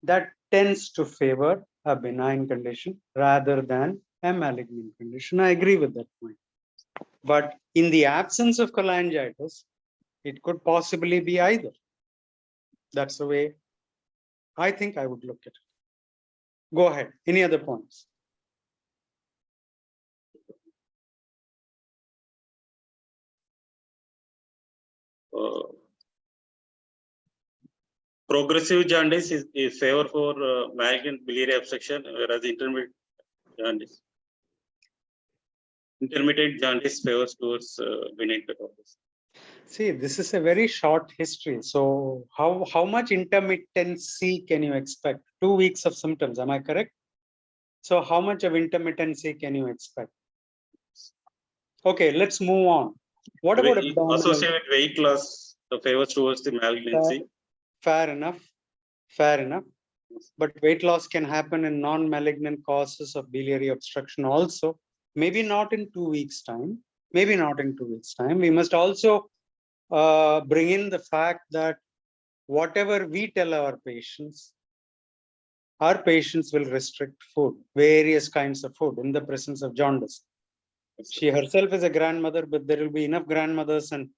that tends to favor a benign condition rather than a malignant condition. I agree with that point. But in the absence of cholangitis, it could possibly be either. That's the way I think I would look at it. Go ahead. Any other points? Progressive jaundice is favor for malignant biliary obstruction, whereas intermittent jaundice favors towards benign pathology. See, this is a very short history. So how much intermittency can you expect? 2 weeks of symptoms, am I correct? So how much of intermittency can you expect? Okay, let's move on. What about abdominal? Associated weight loss favors towards the malignancy. Fair enough. Fair enough. But weight loss can happen in non-malignant causes of biliary obstruction also. Maybe not in 2 weeks' time. Maybe not in 2 weeks' time. We must also bring in the fact that whatever we tell our patients will restrict food, various kinds of food in the presence of jaundice. She herself is a grandmother, but there will be enough grandmothers and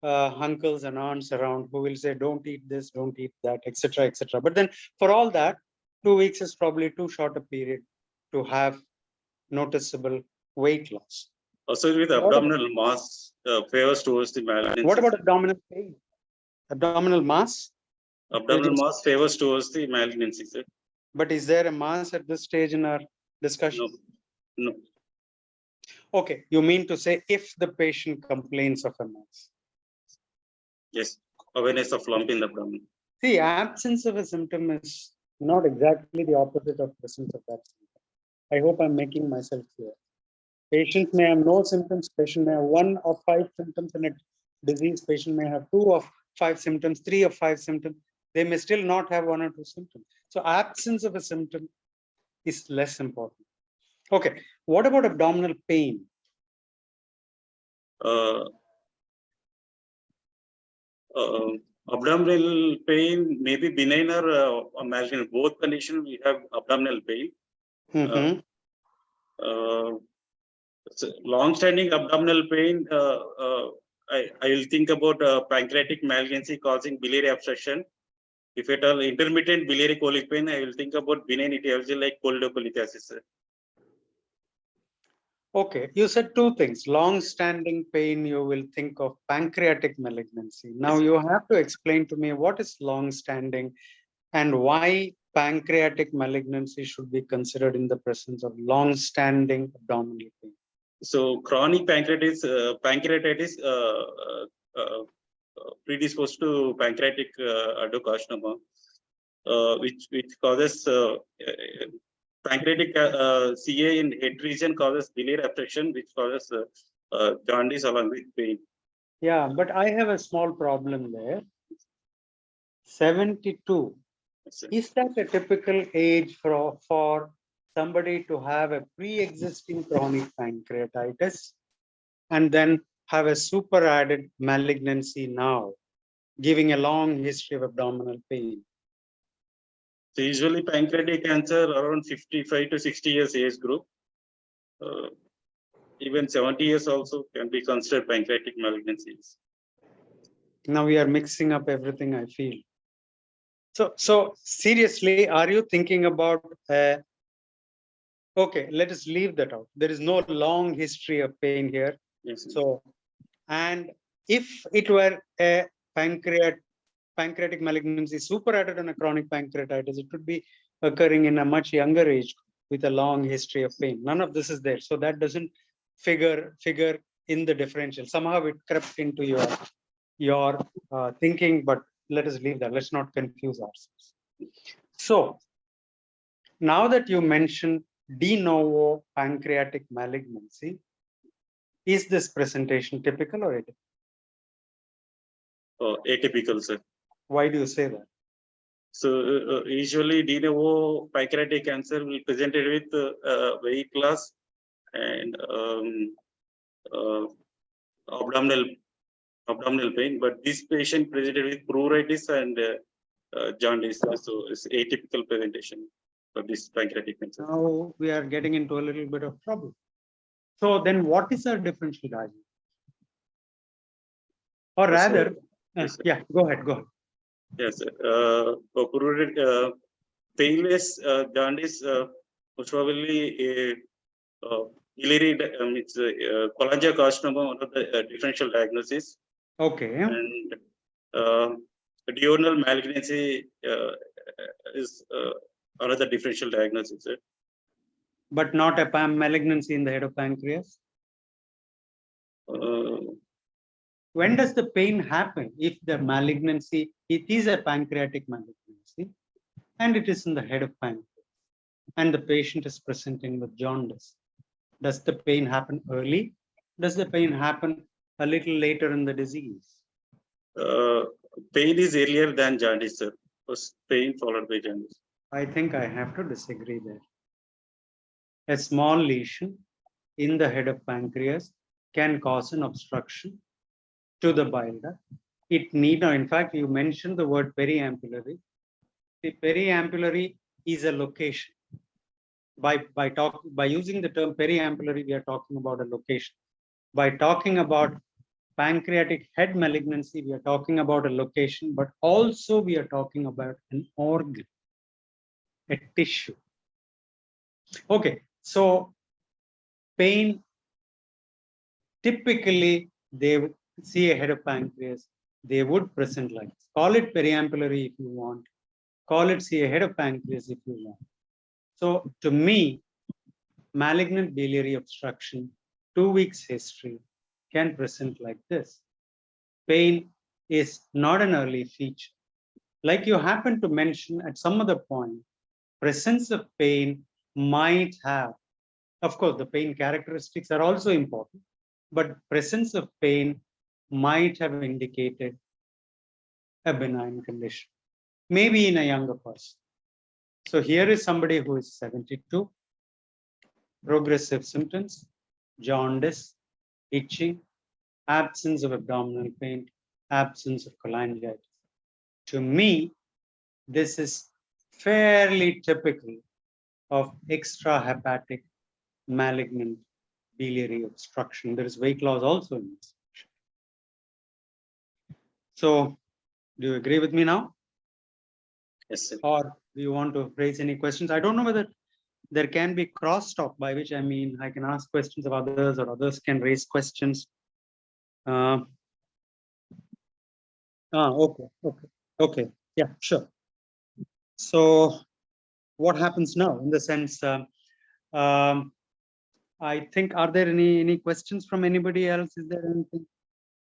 uncles and aunts around who will say, don't eat this, don't eat that, etc., etc. But then for all that, 2 weeks is probably too short a period to have noticeable weight loss. Also with abdominal mass favors towards the malignancy. What about abdominal pain? Abdominal mass? Abdominal mass favors towards the malignancy, sir. But is there a mass at this stage in our discussion? No. Okay, you mean to say if the patient complains of a mass? Yes, awareness of lump in the abdomen. See, absence of a symptom is not exactly the opposite of presence of that symptom. I hope I'm making myself clear. Patient may have no symptoms, patient may have 1 of 5 symptoms in a disease, patient may have 2 of 5 symptoms, 3 of 5 symptoms. They may still not have 1 or 2 symptoms. So absence of a symptom is less important. Okay, what about abdominal pain? Abdominal pain may be benign or malignant. Both conditions we have abdominal pain. Long-standing abdominal pain, I will think about pancreatic malignancy causing biliary obstruction. If at all intermittent biliary colic pain, I will think about benign etiology like choledocholithiasis. Okay, you said 2 things. Long-standing pain, you will think of pancreatic malignancy. Now you have to explain to me what is long-standing and why pancreatic malignancy should be considered in the presence of long-standing abdominal pain. So chronic pancreatitis predisposed to pancreatic adenocarcinoma, which causes pancreatic CA in head region causes biliary obstruction, which causes jaundice along with pain. Yeah, but I have a small problem there. 72. Is that a typical age for somebody to have a pre-existing chronic pancreatitis and then have a super added malignancy now, giving a long history of abdominal pain? So usually pancreatic cancer around 55 to 60 years age group. Even 70 years also can be considered pancreatic malignancies. Now we are mixing up everything, I feel. So seriously, are you thinking about, okay, let us leave that out. There is no long history of pain here. Yes. So, and if it were a pancreatic malignancy superadded on a chronic pancreatitis, it would be occurring in a much younger age with a long history of pain. None of this is there. So that doesn't figure in the differential. Somehow it crept into your thinking, but let us leave that. Let's not confuse ourselves. So now that you mentioned de novo pancreatic malignancy, is this presentation typical or atypical? Atypical, sir. Why do you say that? So usually de novo pancreatic cancer will be presented with weight loss and abdominal pain, but this patient presented with pruritus and jaundice. So it's atypical presentation for this pancreatic cancer. Now we are getting into a little bit of trouble. So then what is our differential diagnosis? Or rather, yes, yeah, go ahead. Yes, painless jaundice most probably biliary, it's cholangiocarcinoma, one of the differential diagnosis. Okay. And diurnal malignancy is another differential diagnosis. But not a malignancy in the head of pancreas. When does the pain happen? If the malignancy, it is a pancreatic malignancy, and it is in the head of pancreas, and the patient is presenting with jaundice, does the pain happen early? Does the pain happen a little later in the disease? Pain is earlier than jaundice, sir. First pain followed by jaundice. I think I have to disagree there. A small lesion in the head of pancreas can cause an obstruction to the bile duct. It need not, in fact, you mentioned the word periampullary. The periampullary is a location. By using the term periampullary, we are talking about a location. By talking about pancreatic head malignancy, we are talking about a location, but also we are talking about an organ, a tissue. Okay, so pain, typically they see a head of pancreas, they would present like this. Call it periampullary if you want. Call it see a head of pancreas if you want. So to me, malignant biliary obstruction, 2 weeks history, can present like this. Pain is not an early feature. Like you happen to mention at some other point, presence of pain might have, of course, the pain characteristics are also important, but presence of pain might have indicated a benign condition, maybe in a younger person. So here is somebody who is 72, progressive symptoms, jaundice, itching, absence of abdominal pain, absence of cholangitis. To me, this is fairly typical of extrahepatic malignant biliary obstruction. There is weight loss also in this. So, do you agree with me now? Yes, sir. Or do you want to raise any questions? I don't know whether there can be crosstalk, by which I mean I can ask questions of others or others can raise questions. Okay. Yeah, sure. So what happens now in the sense, I think, are there any questions from anybody else? Is there anything?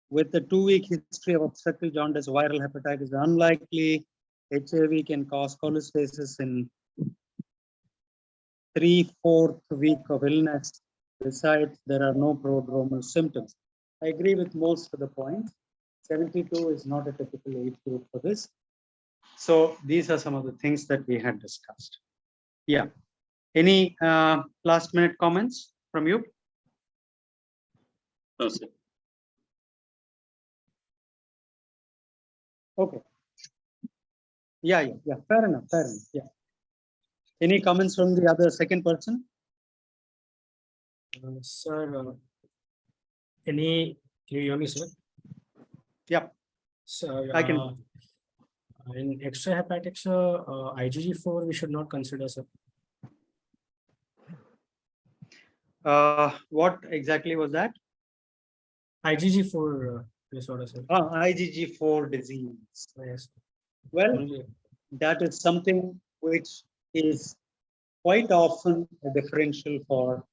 With the 2-week history of obstructive jaundice, viral hepatitis unlikely. HIV can cause cholestasis in 3/4 week of illness. Besides, there are no prodromal symptoms. I agree with most of the points. 72 is not a typical age group for this. So these are some of the things that we had discussed. Yeah. Any last minute comments from you? No, sir. Okay. Yeah. Fair enough. Yeah. Any comments from the other second person? Sir, can you hear me, sir? Yeah. So, I can. In extrahepatics, IgG4 we should not consider, sir. What exactly was that? IgG4 disorder, sir. IgG4 disease. Yes. Well, Only- that is something which is quite often a differential for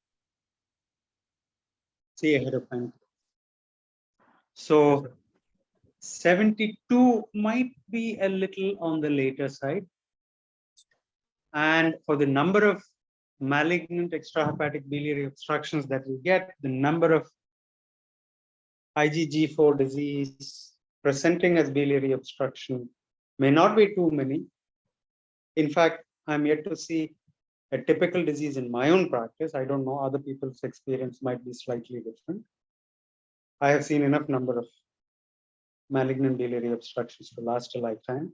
C ahead of pancreas. So 72 might be a little on the later side. And for the number of malignant extrahepatic biliary obstructions that we get, the number of IgG4 disease presenting as biliary obstruction may not be too many. In fact, I'm yet to see a typical disease in my own practice. I don't know, other people's experience might be slightly different. I have seen enough number of malignant biliary obstructions to last a lifetime.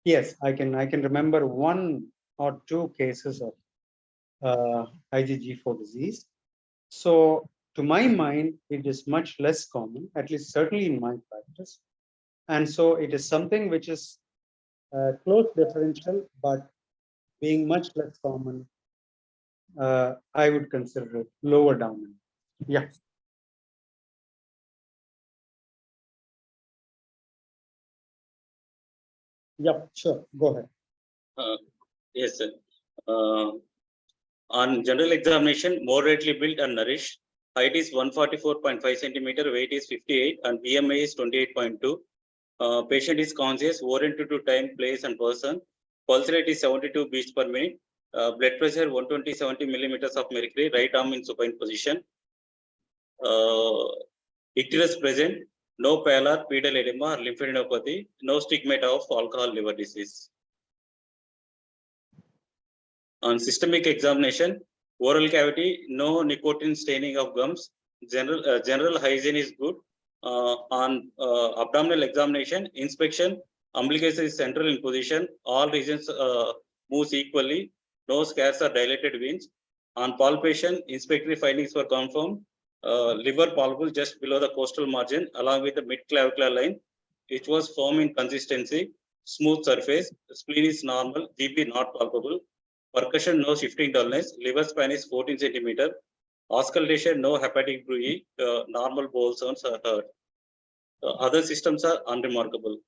Yes, I can remember 1 or 2 cases of IgG4 disease. So to my mind, it is much less common, at least certainly in my practice. And so it is something which is close differential, but being much less common, I would consider it lower down. Yeah. Yeah, sure. Go ahead. Yes, sir. On general examination, moderately built and nourished. Height is 144.5 centimeter, weight is 58, and BMI is 28.2. Patient is conscious, oriented to time, place, and person. Pulse rate is 72 beats per minute. Blood pressure 120/70 millimeters of mercury. Right arm in supine position. Icterus present. No pallor, pedal edema, or lymphadenopathy. No stigmata of alcohol liver disease. On systemic examination, oral cavity, no nicotine staining of gums. General hygiene is good. On abdominal examination, inspection, umbilicus is central in position. All regions moves equally. No scars or dilated veins. On palpation, inspectory findings were confirmed. Liver palpable just below the costal margin, along with the mid-clavicular line, which was firm in consistency. Smooth surface. Spleen is normal. GP not palpable. Percussion, no shifting dullness. Liver span is 14 centimeter. Auscultation, no hepatic bruit. Normal bowel sounds are heard. Other systems are unremarkable.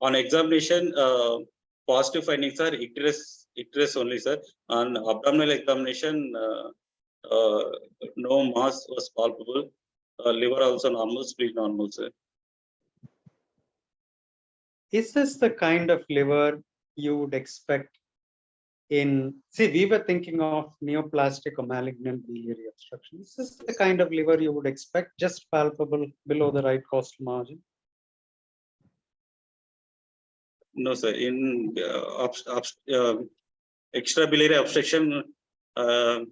On examination, positive findings are icterus only, sir. On abdominal examination, no mass was palpable. Liver also normal, spleen normal, sir. Is this the kind of liver you would expect in, see, we were thinking of neoplastic or malignant biliary obstruction. Is this the kind of liver you would expect, just palpable below the right costal margin? No, sir. In extrabiliary obstruction, I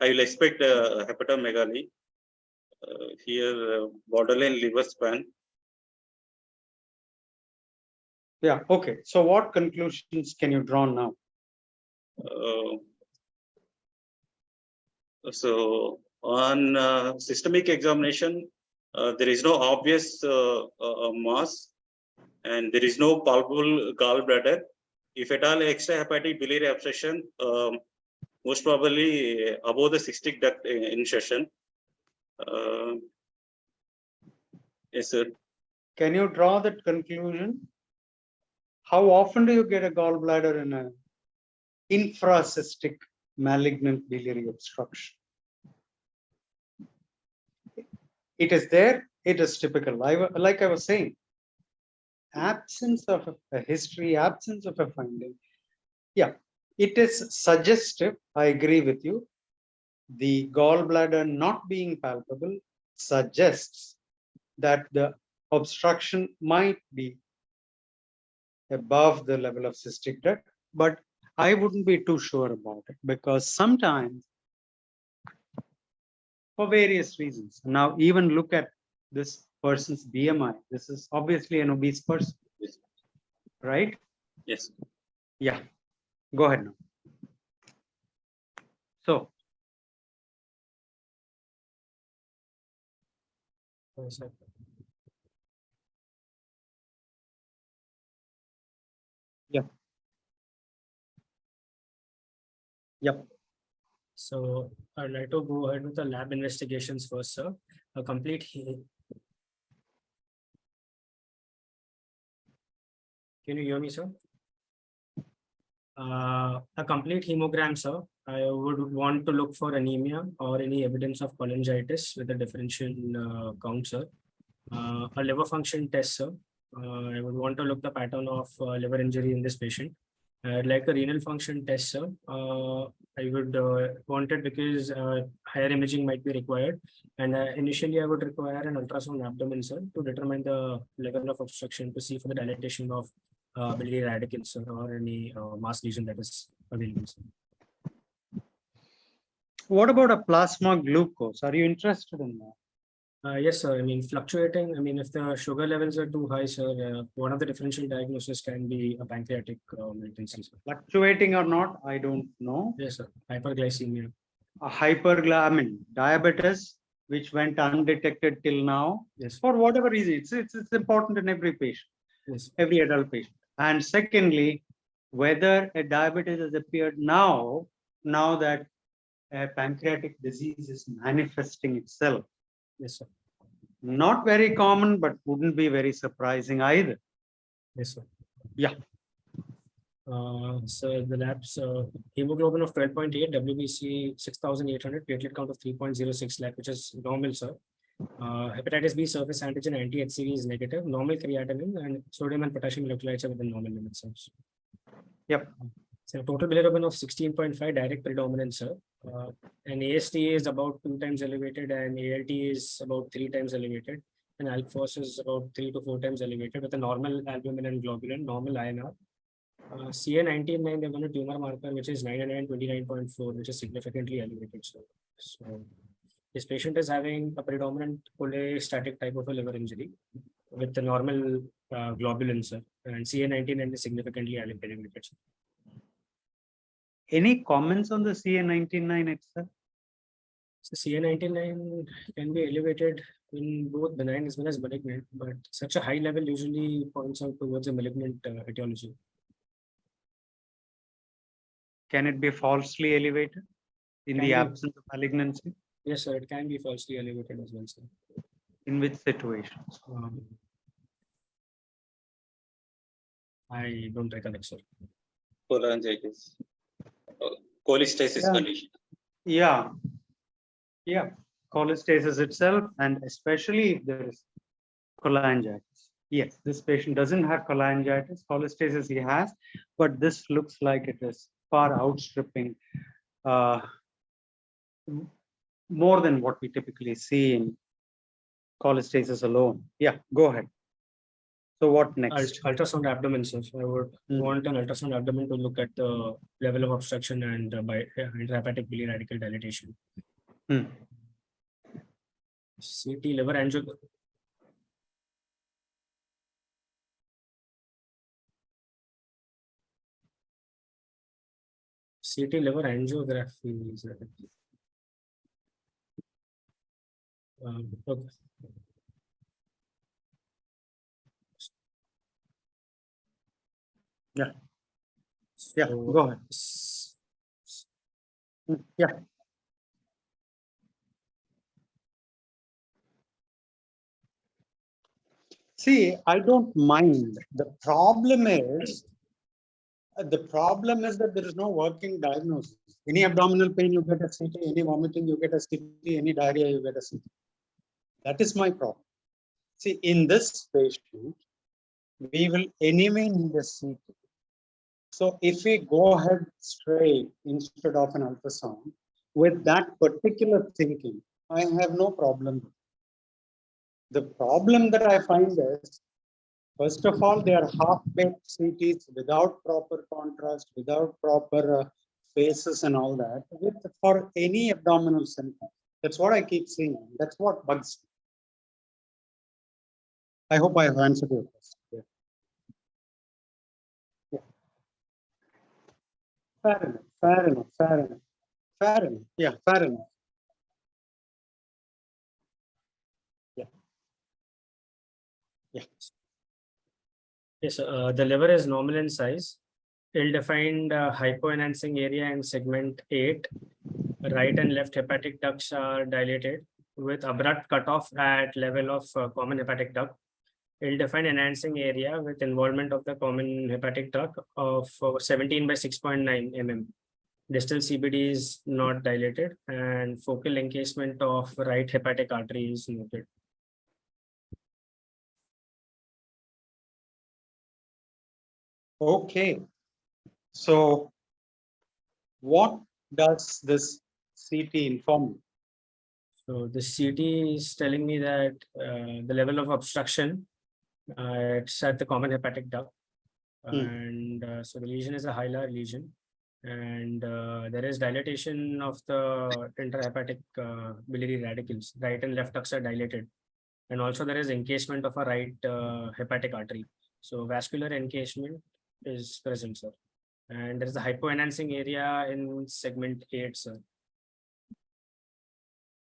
will expect hepatomegaly. Here, borderline liver span. Yeah, okay. So what conclusions can you draw now? So on systemic examination, there is no obvious mass and there is no palpable gallbladder. If at all extrahepatic biliary obstruction, most probably above the cystic duct insertion. Yes, sir. Can you draw that conclusion? How often do you get a gallbladder in an infracystic malignant biliary obstruction? It is there, it is typical. Like I was saying, absence of a history, absence of a finding. Yeah, it is suggestive. I agree with you. The gallbladder not being palpable suggests that the obstruction might be above the level of cystic duct, but I wouldn't be too sure about it because sometimes, for various reasons. Now, even look at this person's BMI. This is obviously an obese person, right? Yes. Yeah. Go ahead now. So, yeah. Yep. So I'd like to go ahead with the lab investigations first, sir. A complete. Can you hear me, sir? A complete hemogram, sir. I would want to look for anemia or any evidence of cholangitis with a differential count, sir. A liver function test, sir. I would want to look the pattern of liver injury in this patient. I'd like a renal function test, sir. I would want it because higher imaging might be required. And initially, I would require an ultrasound abdomen, sir, to determine the level of obstruction to see for the dilatation of biliary radicals, sir, or any mass lesion that is available, sir. What about a plasma glucose? Are you interested in that? Yes, sir. I mean, fluctuating. I mean, if the sugar levels are too high, sir, one of the differential diagnoses can be a pancreatic malignancy, sir. Fluctuating or not, I don't know. Yes, sir. Hyperglycemia. I mean, diabetes, which went undetected till now, Yes. for whatever reason, it's important in every patient, Yes. every adult patient. And secondly, whether a diabetes has appeared now that a pancreatic disease is manifesting itself. Yes, sir. Not very common, but wouldn't be very surprising either. Yes, sir. Yeah. So the labs, hemoglobin of 12.8, WBC 6,800, platelet count of 3.06 lakh, which is normal, sir. Hepatitis B surface antigen anti-HCV is negative, normal creatinine and sodium and potassium electrolytes are within normal limits, sir. Yep. So total bilirubin of 16.5, direct predominance, sir. And AST is about 2 times elevated and ALT is about 3 times elevated. And alk-phos is about 3 to 4 times elevated with a normal albumin and globulin, normal INR. CA19-9, they've done a tumor marker, which is 929.4, which is significantly elevated. So this patient is having a predominant cholestatic type of a liver injury with the normal globulin, sir. And CA19-9 is significantly elevated. Sir. Any comments on the CA19-9 itself? So CA19-9 can be elevated in both benign as well as malignant, but such a high level usually points out towards a malignant etiology. Can it be falsely elevated in the absence of malignancy? Yes, sir. It can be falsely elevated as well, sir. In which situations? I don't recollect, sir. Cholangitis. Cholestasis condition. Yeah. Yeah. Cholestasis itself, and especially if there is cholangitis. Yes, this patient doesn't have cholangitis, cholestasis he has, but this looks like it is far outstripping more than what we typically see in cholestasis alone. Yeah, go ahead. So what next? Ultrasound abdomen, sir. So I would want an ultrasound abdomen to look at the level of obstruction and intrahepatic biliary radical dilatation. CT liver angiography. CT liver angiography is okay. Yeah. Yeah, So, go ahead. Yeah. See, I don't mind. The problem is that there is no working diagnosis. Any abdominal pain, you get a CT. Any vomiting, you get a CT. Any diarrhea, you get a CT. That is my problem. See, in this patient, we will anyway need a CT. So if we go ahead straight instead of an ultrasound, with that particular thinking, I have no problem. The problem that I find is, first of all, they are half-baked CTs without proper contrast, without proper faces and all that, for any abdominal symptom. That's what I keep seeing. That's what bugs me. I hope I have answered your question. Yeah. Yeah. Fair enough, fair enough, fair enough. Fair enough. Yeah, fair enough. Yeah. Yeah. Yes, the liver is normal in size. Ill-defined hypoenhancing area in segment 8. right and left hepatic ducts are dilated with abrupt cutoff at level of common hepatic duct. Ill-defined enhancing area with involvement of the common hepatic duct of 17 by 6.9 mm. Distal CBD is not dilated and focal encasement of right hepatic artery is noted. Okay. So what does this CT inform you? So the CT is telling me that the level of obstruction, it's at the common hepatic duct. And so the lesion is a hilar lesion. And there is dilatation of the intrahepatic biliary radicals. Right and left ducts are dilated. And also there is encasement of a right hepatic artery. So vascular encasement is present, sir. And there is a hypoenhancing area in segment 8, sir.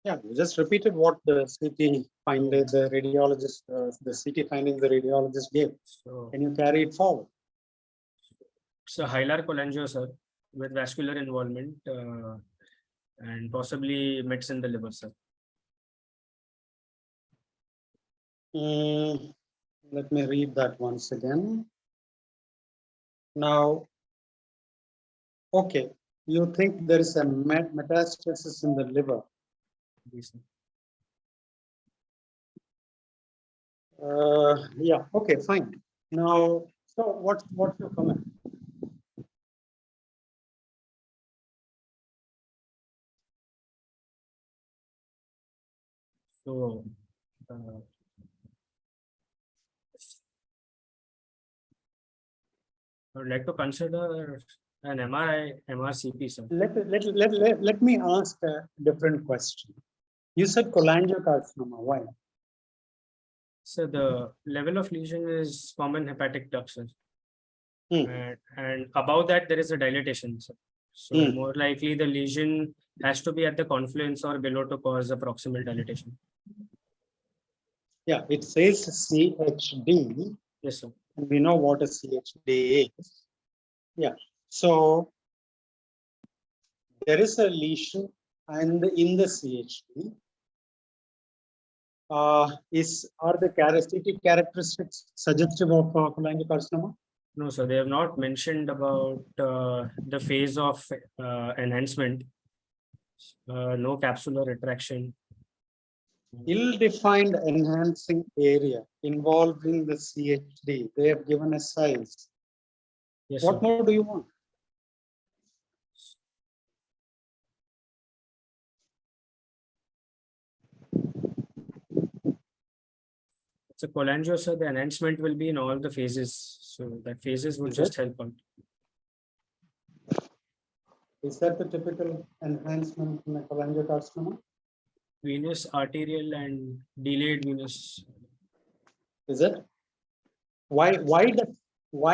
Yeah, you just repeated what the CT finding the radiologist, the CT finding the radiologist gave. So Can you carry it forward? it's a hilar cholangio, sir, with vascular involvement and possibly mets in the liver, sir. Let me read that once again. Now, okay, you think there is a metastasis in the liver. Yes, sir. Yeah, okay, fine. Now, so what's your comment? So I would like to consider an MRI, MRCP, sir. Let me ask a different question. You said cholangiocarcinoma. Why? So the level of lesion is common hepatic duct, sir. And above that there is a dilatation, sir. So more likely the lesion has to be at the confluence or below to cause the proximal dilatation. Yeah, it says CHD. Yes, sir. And we know what a CHD is. Yeah, so there is a lesion and in the CHD. Are the CT characteristics suggestive of cholangiocarcinoma? No, sir, they have not mentioned about the phase of enhancement. No capsular retraction. Ill-defined enhancing area involving the CHD. They have given a size. Yes, What sir. more do you want? It's a cholangio, sir. The enhancement will be in all the phases. So that phases would just help out. Is that the typical enhancement in a cholangiocarcinoma? Venous, arterial, and delayed venous. Is it? Why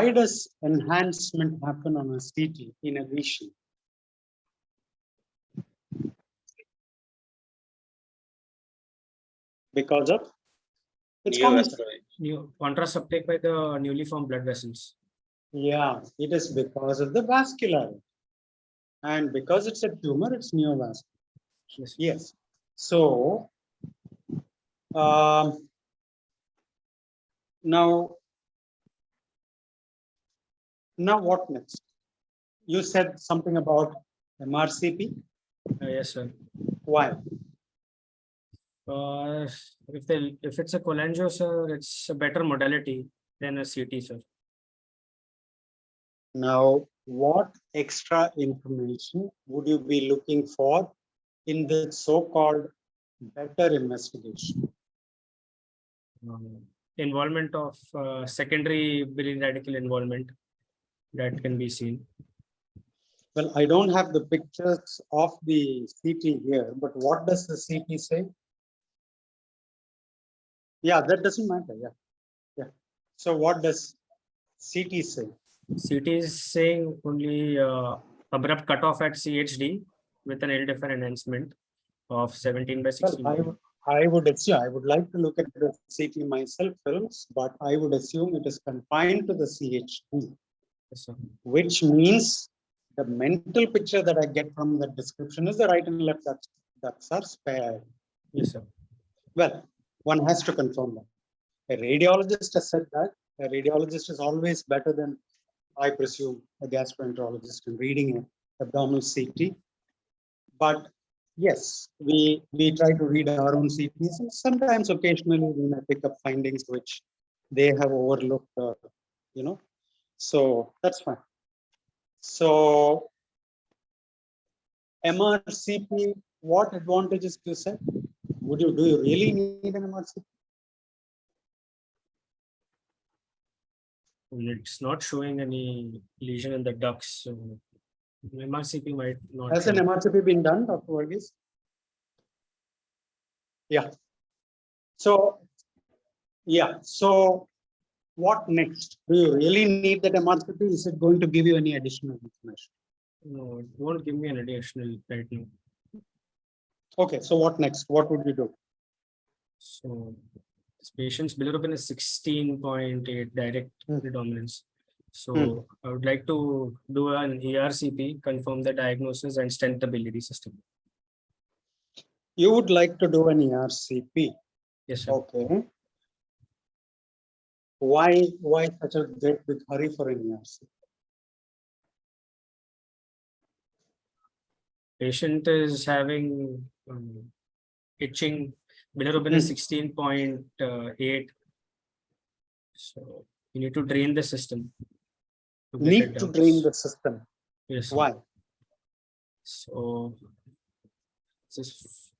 does enhancement happen on a CT in a lesion? Because of it's common. New contrast uptake by the newly formed blood vessels. Yeah, it is because of the vascularity. And because it's a tumor, it's neovascular. Yes. Yes. So now what next? You said something about MRCP. Yes, sir. Why? If it's a cholangio, sir, it's a better modality than a CT, sir. Now, what extra information would you be looking for in the so-called better investigation? Involvement of secondary biliary radical involvement that can be seen. Well, I don't have the pictures of the CT here, but what does the CT say? Yeah, that doesn't matter. Yeah. So what does CT say? CT is saying only abrupt cutoff at CHD with an ill-defined enhancement of 17 by 16. Well, I would assume, I would like to look at the CT myself films, but I would assume it is confined to the CHD, Yes, sir. which means the mental picture that I get from the description is the right and left ducts are spared. Yes, sir. Well, one has to confirm that. A radiologist has said that. A radiologist is always better than, I presume, a gastroenterologist in reading an abdominal CT. But yes, we try to read our own CTs, and sometimes occasionally we may pick up findings which they have overlooked, so that's fine. So MRCP, what advantages do you say? Do you really need an MRCP? It's not showing any lesion in the ducts, so MRCP might not. Has an MRCP been done, Dr. Varghese? Yeah. So, yeah. So, what next? Do you really need that MRCP? Is it going to give you any additional information? No, it won't give me an additional right now. Okay. So, what next? What would you do? So this patient's bilirubin is 16.8 direct Hmm. predominance. So I would like to do an ERCP, confirm the diagnosis and stent the biliary system. You would like to do an ERCP. Yes, sir. Okay. Why such a great big hurry for an ERCP? Patient is having itching. Bilirubin is 16.8. So you need to drain the system. to get Need it to out. drain the system. Yes, sir. Why? So this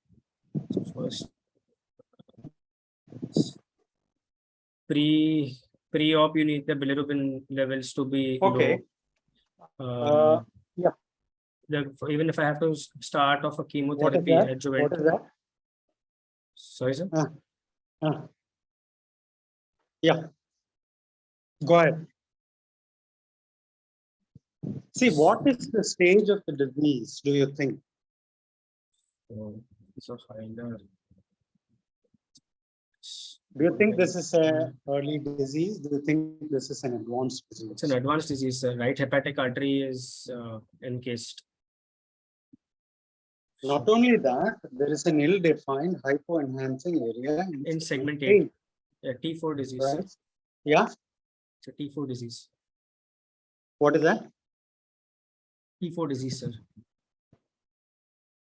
first pre-op you need the bilirubin levels to be Okay. low. Yeah. Even if I have to start off a chemotherapy What is adjuvant. What is that? Sorry, sir. Yeah. Go ahead. See, what is the stage of the disease, do you think? So hinder. Do you think this is an early disease? Do you think this is an advanced disease? It's an advanced disease, sir. Right hepatic artery is encased. Not only that, there is an ill-defined hypo-enhancing area In segment 8. Yeah, T4 disease. Right? Yeah. It's a T4 disease. What is that? T4 disease, sir.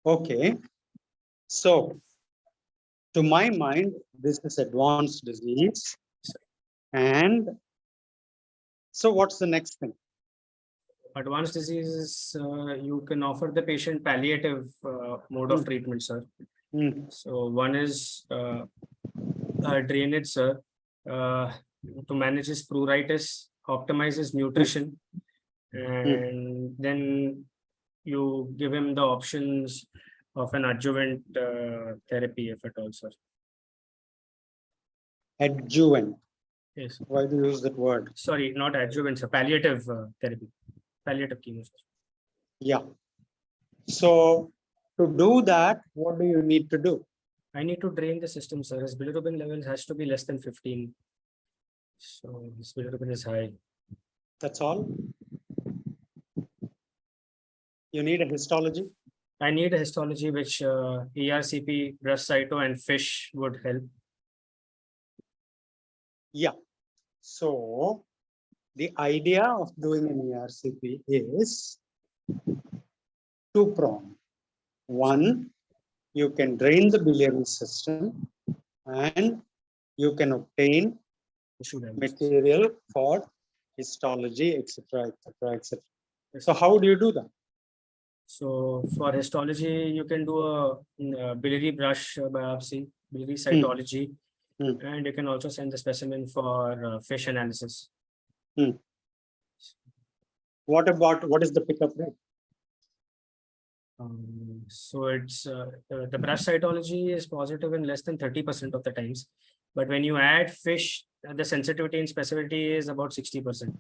Okay. So, to my mind, this is advanced disease. And so what's the next thing? Advanced disease is you can offer the patient palliative mode of treatment, sir. So one is drainage, sir, to manage his pruritus, optimize his nutrition, and then you give him the options of an adjuvant therapy, if at all, sir. Adjuvant. Yes. Why do you use that word? Sorry, not adjuvant, sir. Palliative therapy. Palliative chemo, sir. Yeah. So to do that, what do you need to do? I need to drain the system, sir. His bilirubin levels has to be less than 15. So his bilirubin is high. That's all. You need a histology. I need a histology which ERCP, breast cyto, and fish would help. Yeah. So the idea of doing an ERCP is two-pronged. One, you can drain the biliary system and you can obtain material for histology, etc., etc., etc. So how do you do that? So for histology, you can do a biliary brush biopsy, biliary cytology, and you can also send the specimen for fish analysis. What is the pickup rate? So it's the brush cytology is positive in less than 30% of the times, but when you add fish, the sensitivity and specificity is about 60%.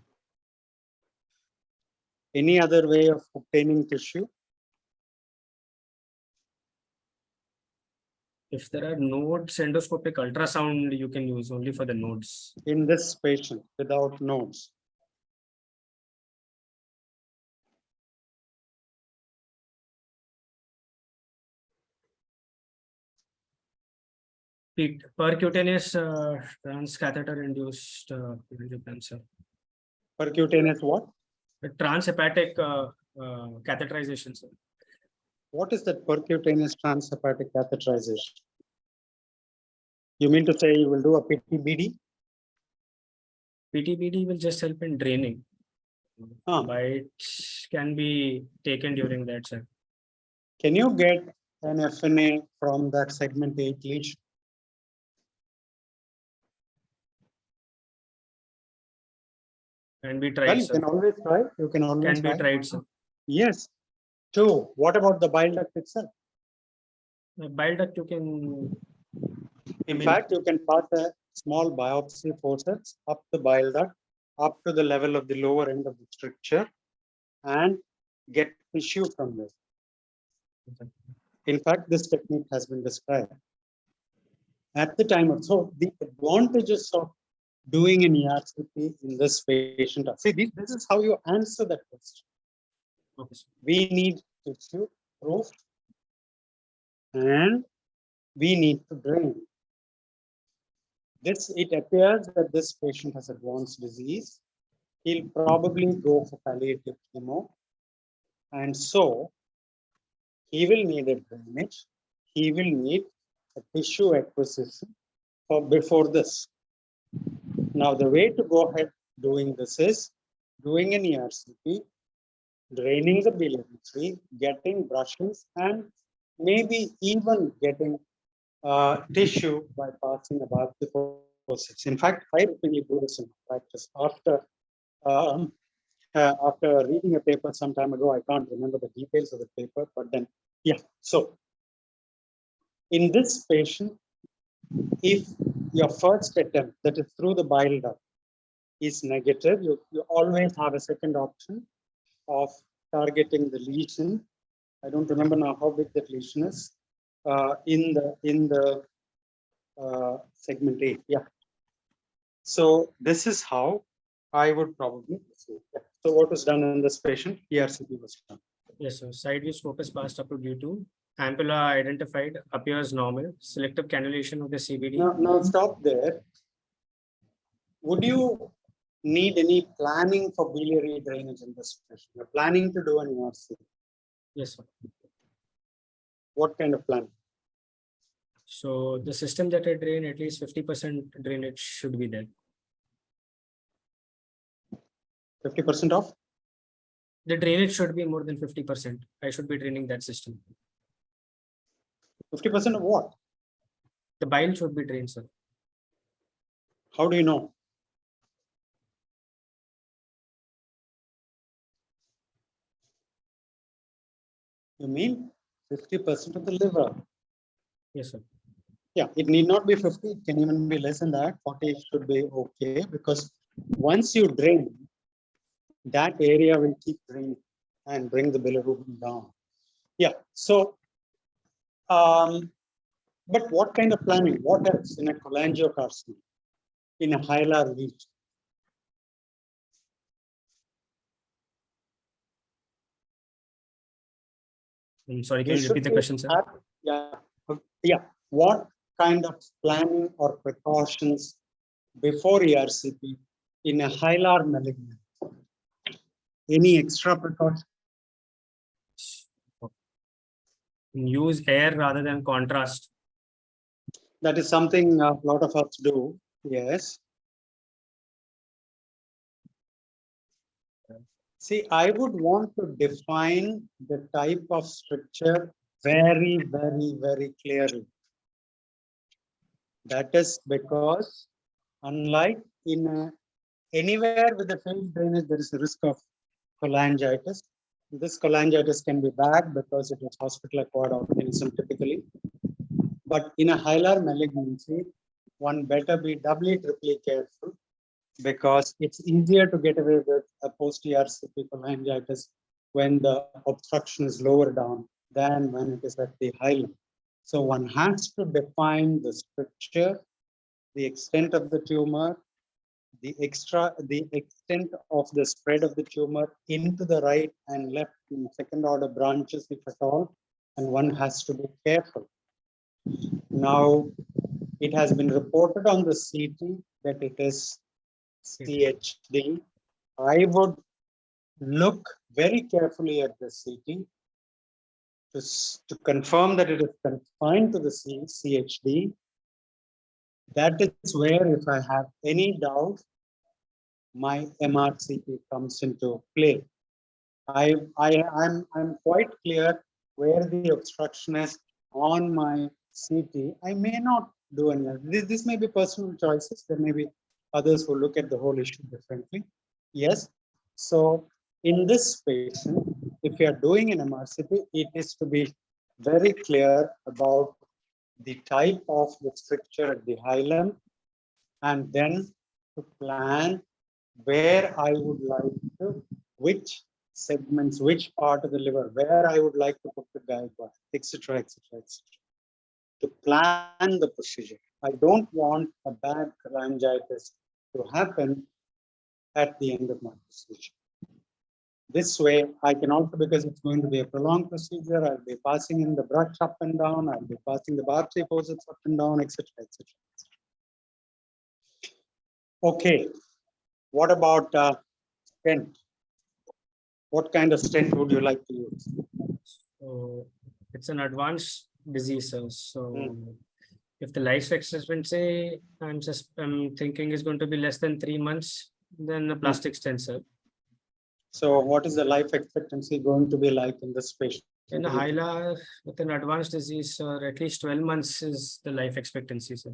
Any other way of obtaining tissue? If there are nodes, endoscopic ultrasound you can use only for the nodes. In this patient without nodes. Percutaneous transcatheter induced cancer. Percutaneous what? Transhepatic catheterization, sir. What is that percutaneous transhepatic catheterization? You mean to say you will do a PTBD? PTBD will just help in draining. Ah. Bites can be taken during that, sir. Can you get an FNA from that segment 8 lesion? Can be Well, tried, you sir. can always try. You can always Can be try. tried, sir. Yes. Two. What about the bile duct itself? The bile duct you can. In fact, you can pass a small biopsy forceps up the bile duct, up to the level of the lower end of the stricture, and get tissue from there. In fact, this technique has been described. At the time of, so the advantages of doing an ERCP in this patient. See, this is how you answer that question. Okay, sir. We need tissue proof and we need to drain. It appears that this patient has advanced disease. He'll probably go for palliative chemo. And so he will need a drainage. He will need a tissue acquisition before this. Now, the way to go ahead doing this is doing an ERCP, draining the biliary tree, getting brushings, and maybe even getting tissue by passing about the process. In fact, I really do this in practice. After reading a paper some time ago, I can't remember the details of the paper, but then, yeah. So, in this patient, if your first attempt, that is through the bile duct, is negative, you always have a second option of targeting the lesion. I don't remember now how big that lesion is in the segment 8. Yeah. So this is how I would probably proceed. Yeah. So what was done in this patient? ERCP was done. Yes, sir. Side view scopus passed up to D2. Ampulla identified, appears normal. Selective cannulation of the CBD. Now stop there. Would you need any planning for biliary drainage in this patient? You're planning to do an ERCP. Yes, sir. What kind of plan? So the system that I drain, at least 50% drainage should be there. 50% of? The drainage should be more than 50%. I should be draining that system. 50% of what? The bile should be drained, sir. How do you know? You mean 50% of the liver? Yes, sir. Yeah, it need not be 50, it can even be less than that. 40 should be okay, because once you drain, that area will keep draining and bring the bilirubin down. Yeah, so, but what kind of planning? What else in a cholangiocarcinoma, in a hilar lesion? I'm sorry, can you repeat the question, sir? Yeah. What kind of planning or precautions before ERCP in a hilar malignancy? Any extra precautions? Use air rather than contrast. That is something a lot of us do. Yes. See, I would want to define the type of stricture very, very, very clearly. That is because unlike in anywhere with a failed drainage, there is a risk of cholangitis. This cholangitis can be bad because it is hospital-acquired organism typically. But in a hilar malignancy, one better be doubly, triply careful, because it's easier to get away with a post-ERCP cholangitis when the obstruction is lower down than when it is at the hilar. So one has to define the structure, the extent of the tumor, the extent of the spread of the tumor into the right and left in second order branches, if at all, and one has to be careful. Now, It has been reported on the CT that it is CHD. I would look very carefully at the CT to confirm that it is confined to the CHD. That is where, if I have any doubt, my MRCP comes into play. I'm quite clear where the obstruction is on my CT. I may not do any. This may be personal choices. There may be others who look at the whole issue differently. Yes. So in this patient, if you are doing an MRCP, it is to be very clear about the type of the stricture at the hilum, and then to plan where I would like to, which segments, which part of the liver, where I would like to put the guide wire, etc., etc., etc. To plan the procedure. I don't want a bad cholangitis to happen at the end of my procedure. This way, I can also, because it's going to be a prolonged procedure, I'll be passing in the brush up and down, I'll be passing the biopsy posits up and down, etc., etc. Okay, what about stent? What kind of stent would you like to use? So it's an advanced disease, sir. So if the life expectancy, I'm thinking is going to be less than 3 months, then the plastic stent, sir. So what is the life expectancy going to be like in this patient? In a HILA with an advanced disease, sir, at least 12 months is the life expectancy, sir.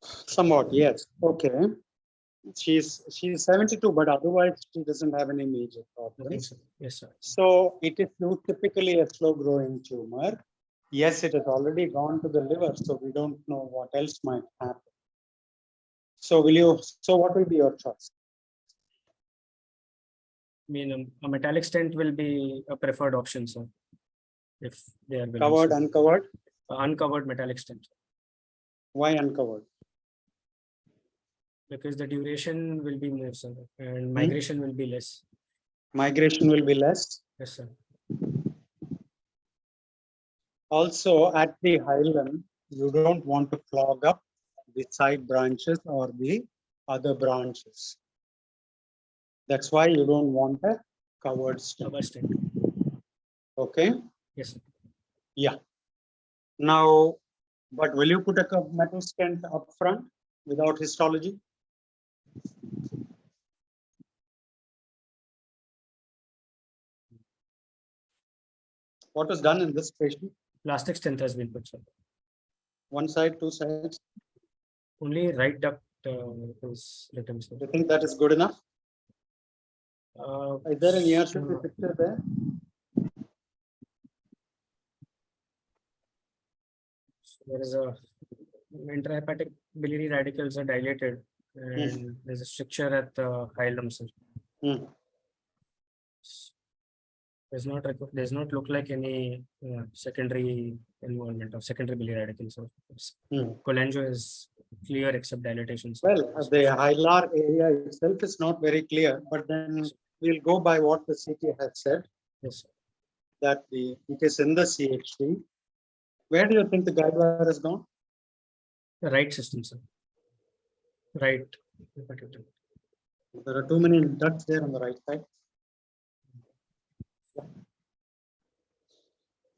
Somewhat, yes. Okay. She's 72, but otherwise she doesn't have any major problems. Yes, sir. So it is typically a slow growing tumor. Yes, it has already gone to the liver, so we don't know what else might happen. So what will be your choice? I mean, a metallic stent will be a preferred option, sir. If they are willing, Covered, sir. uncovered? Uncovered metallic stent. Why uncovered? Because the duration will be more, sir, and migration will be less. Migration will be less. Yes, sir. Also, at the hilum, you don't want to clog up the side branches or the other branches. That's why you don't want a covered stent. Covered stent. Okay. Yes, sir. Yeah. Now, but will you put a metal stent up front without histology? What was done in this patient? Plastic stent has been put, sir. One side, two sides? Only right duct is written, sir. Do you think that is good enough? Is there an ERCP picture there? There is a intrahepatic biliary radicals are dilated, and there's a stricture at the hilum, sir. Does not look like any secondary involvement of secondary biliary radicals. Cholangio is clear except dilatation. Well, the hilar area itself is not very clear, but then we'll go by what the CT has said. Yes, sir. That it is in the CHD. Where do you think the guide wire has gone? The right system, sir. Right. There are too many ducts there on the right side.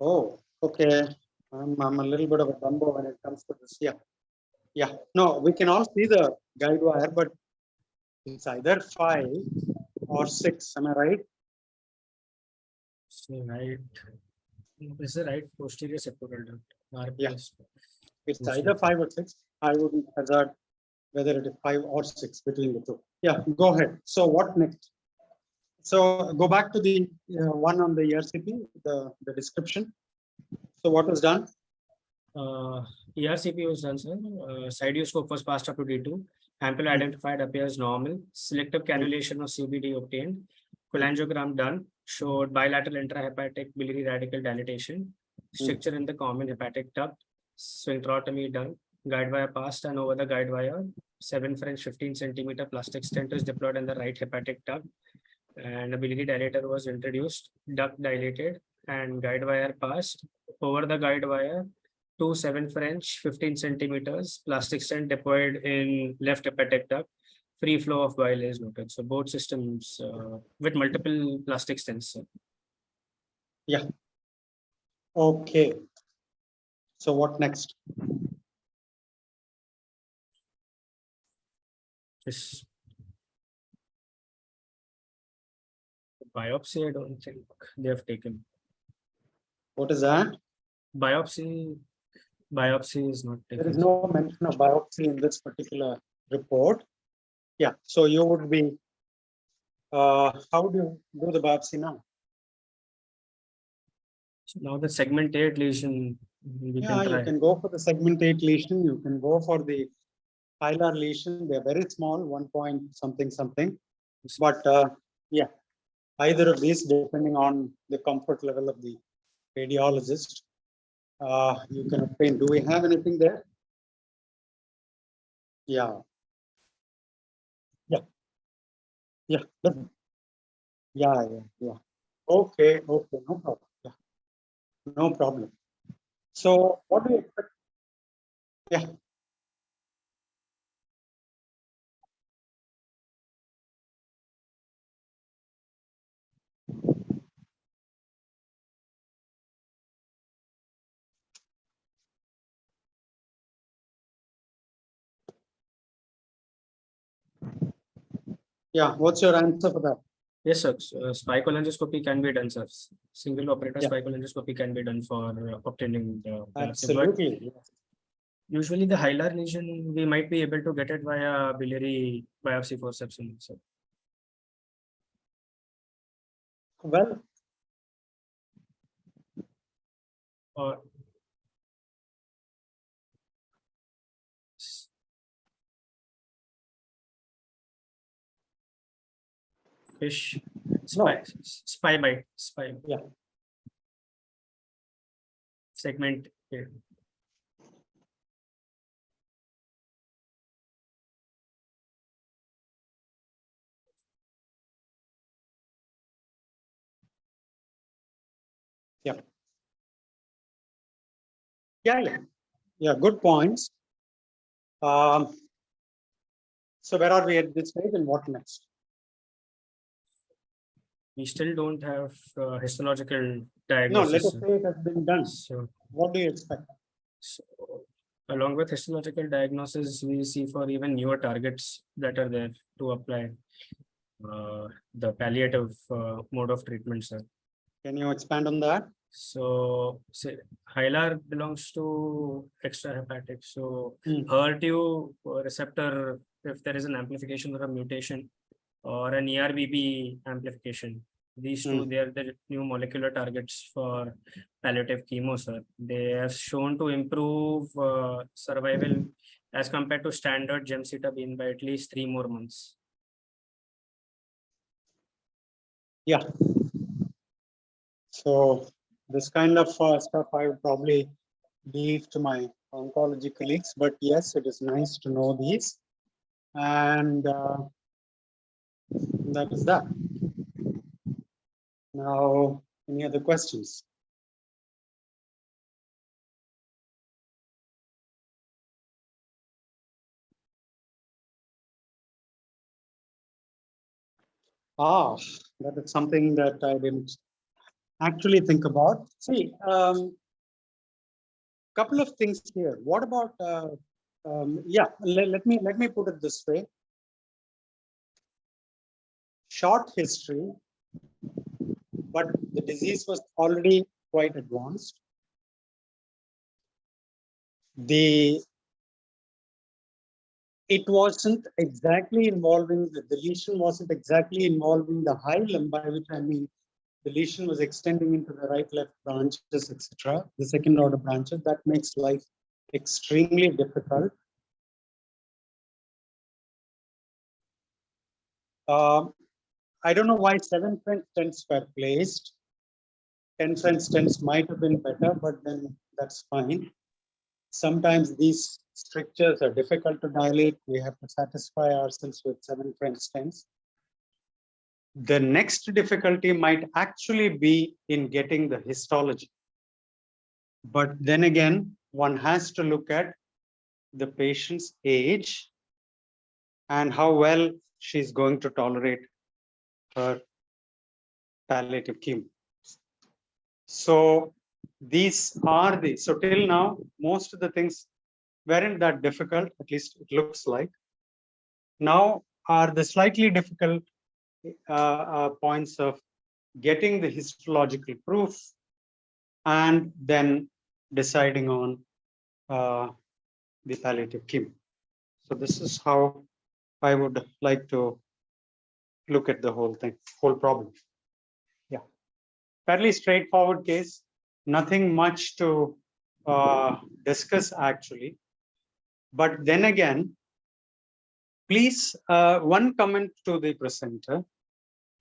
Oh, okay. I'm a little bit of a dumbo when it comes to this. Yeah. Yeah. No, we can all see the guide wire, but it's either 5 or 6. Am I right? So right. This is the right posterior septal duct. Yeah. It's either 5 or 6. I wouldn't hazard whether it is 5 or 6 between the two. Yeah, go ahead. So what next? So go back to the one on the ERCP, the description. So what was done? ERCP was done, sir. Sideoscope was passed up to D2. Ample identified appears normal. Selective cannulation of CBD obtained. Cholangiogram done. Showed bilateral intrahepatic biliary radical dilatation. Stricture in the common hepatic duct. Sphincterotomy done. Guide wire passed, and over the guide wire, 7 French 15 centimeter plastic stent is deployed in the right hepatic duct. And a biliary dilator was introduced. Duct dilated and guide wire passed. Over the guide wire, 2 7 French, 15 centimeters, plastic stent deployed in left hepatic duct, free flow of bile is noted. So both systems with multiple plastic stents. Yeah. Okay. So what next? Just biopsy, I don't think they have taken. What is that? Biopsy is not taken. There is no mention of biopsy in this particular report. Yeah. So you would be, how do you do the biopsy now? So now the segment 8 lesion, we Yeah, can you try. can go for the segment 8 lesion. You can go for the hilar lesion. They're very small, 1 point something something. But yeah, either of these, depending on the comfort level of the radiologist, you can obtain. Do we have anything there? Yeah. Yeah. Yeah. Yeah. Yeah. Okay. Okay. No problem. Yeah. No problem. So what do you expect? Yeah. Yeah. What's your answer for that? Yes, sir. So, spicolangoscopy can be done, sir. Single operator Yeah. spicolangoscopy can be done for obtaining the biopsy. But Absolutely. Yes. usually the hilar lesion, we might be able to get it via biliary biopsy forceps. So Well, or fish, spy bite, spy. Yeah. Segment. Yeah. Yeah. Yeah. Yeah. Yeah. Good points. So where are we at this stage and what next? We still don't have histological No, diagnosis. let us say it has been done. So, What do you expect? so along with histological diagnosis, we see for even newer targets that are there to apply the palliative mode of treatment, sir. Can you expand on that? So, say, hilar belongs to extrahepatic. So, Hmm. HER2 receptor, if there is an amplification or a mutation, or an ERBB amplification, these two, they are the new molecular targets for palliative chemo, sir. They have shown to improve survival as compared to standard gemcitabine by at least 3 more months. Yeah. So this kind of stuff I would probably leave to my oncology colleagues, but yes, it is nice to know these. And that is that. Now, any other questions? That is something that I didn't actually think about. See, couple of things here. What about yeah, let me put it this way. Short history, but the disease was already quite advanced. It wasn't exactly involving, the lesion wasn't exactly involving the hilum, by which I mean the lesion was extending into the right, left branches, etc. The second order branches. That makes life extremely difficult. I don't know why 7 French stents were placed. 10 French stents might have been better, but then that's fine. Sometimes these strictures are difficult to dilate. We have to satisfy ourselves with 7 French stents. The next difficulty might actually be in getting the histology. But then again, one has to look at the patient's age and how well she's going to tolerate her palliative chemo. So these are so till now, most of the things weren't that difficult, at least it looks like. Now are the slightly difficult points of getting the histological proof and then deciding on the palliative chemo. So this is how I would like to look at the whole thing, whole problem. Yeah, fairly straightforward case, nothing much to discuss actually. But then again, please, one comment to the presenter,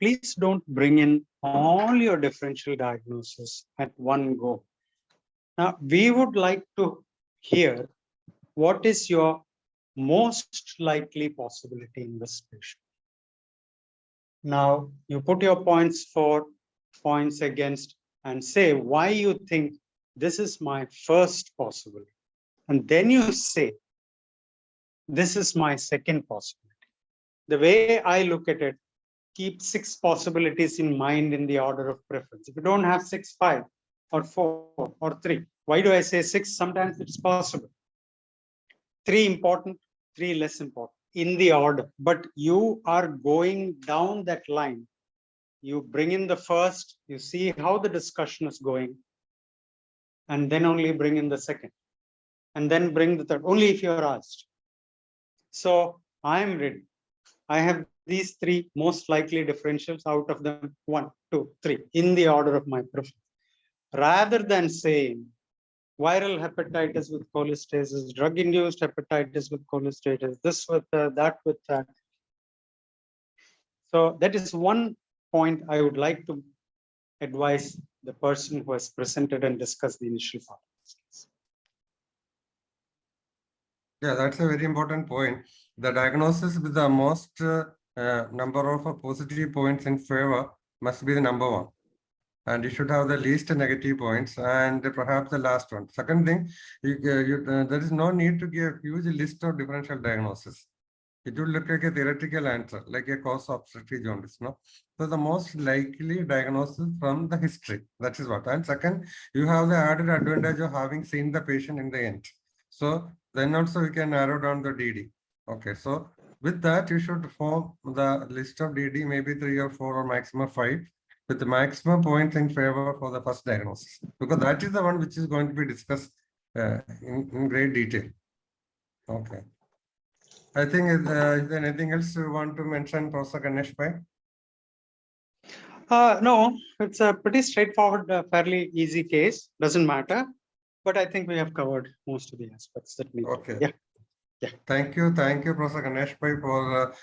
please don't bring in all your differential diagnosis at one go. Now, we would like to hear what is your most likely possibility in this patient. Now, you put your points for, points against, and say why you think this is my first possibility. And then you say, this is my second possibility. The way I look at it, keep 6 possibilities in mind in the order of preference. If you don't have 6, 5, or 4, or 3, why do I say 6? Sometimes it's possible. 3 important, 3 less important in the order, but you are going down that line. You bring in the first, you see how the discussion is going, and then only bring in the second, and then bring the third, only if you are asked. So I am ready. I have these 3 most likely differentials, out of them 1, 2, 3 in the order of my preference. Rather than saying viral hepatitis with cholestasis, drug-induced hepatitis with cholestasis, this with that with that. So that is one point I would like to advise the person who has presented and discussed the initial part. Yeah, that's a very important point. The diagnosis with the most number of positive points in favor must be the number 1. And you should have the least negative points and perhaps the last one. Second thing, there is no need to give a huge list of differential diagnosis. It will look like a theoretical answer, like a cause of obstructive jaundice. No? So the most likely diagnosis from the history, that is what. And second, you have the added advantage of having seen the patient in the end. So then also we can narrow down the DD. Okay, so with that, you should form the list of DD, maybe 3 or 4 or maximum 5, with the maximum points in favor for the first diagnosis, because that is the one which is going to be discussed in great detail. Okay. I think, is there anything else you want to mention, Professor Ganesh Bhai? No, it's a pretty straightforward, fairly easy case. Doesn't matter, but I think we have covered most of the aspects that we. Okay. Yeah. Yeah. Thank you, Professor Ganesh Bhai, for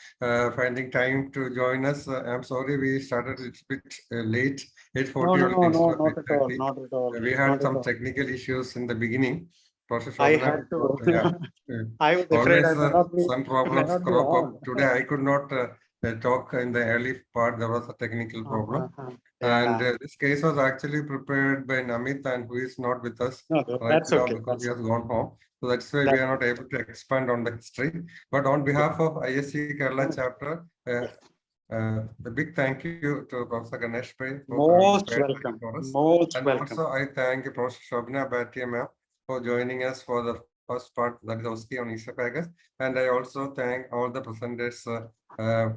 finding time to join us. I'm sorry we started a little bit late, 8:40. No, not at all. Not at all. We had some technical issues in the beginning. Professor I Shobna, had to. yeah. I was afraid Always some problems crop up. Today I could not talk in the early part. There was a technical problem. And this case was actually prepared by Namit, and who is not with us right now okay. because he has gone home. So that's why we are not able to expand on the history. But on behalf of ISG Kerala chapter, a big thank you to Professor Ganesh Bhai. Most welcome. Most and welcome. Also, I thank Professor Shobna Bhatia ma'am for joining us for the first part, that is OSCE on Oesophagus. And I also thank all the presenters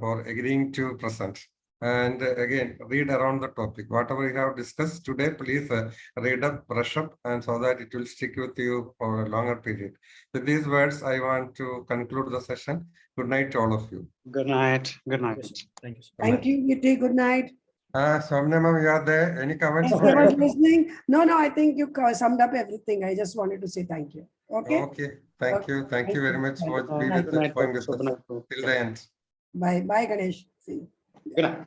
for agreeing to present. And again, read around the topic. Whatever we have discussed today, please read up, brush up, and so that it will stick with you for a longer period. With these words, I want to conclude the session. Good night to all of you. Good night. Good night. Thank you. Thank you, Giti. Good night. Shobna ma'am, you are there. Any comments? Thank you for listening. No, I think you summed up everything. I just wanted to say thank you. Okay. Okay. Thank you. Thank you very much for being with us till the end. Bye. Bye, Ganesh. See you. Good night.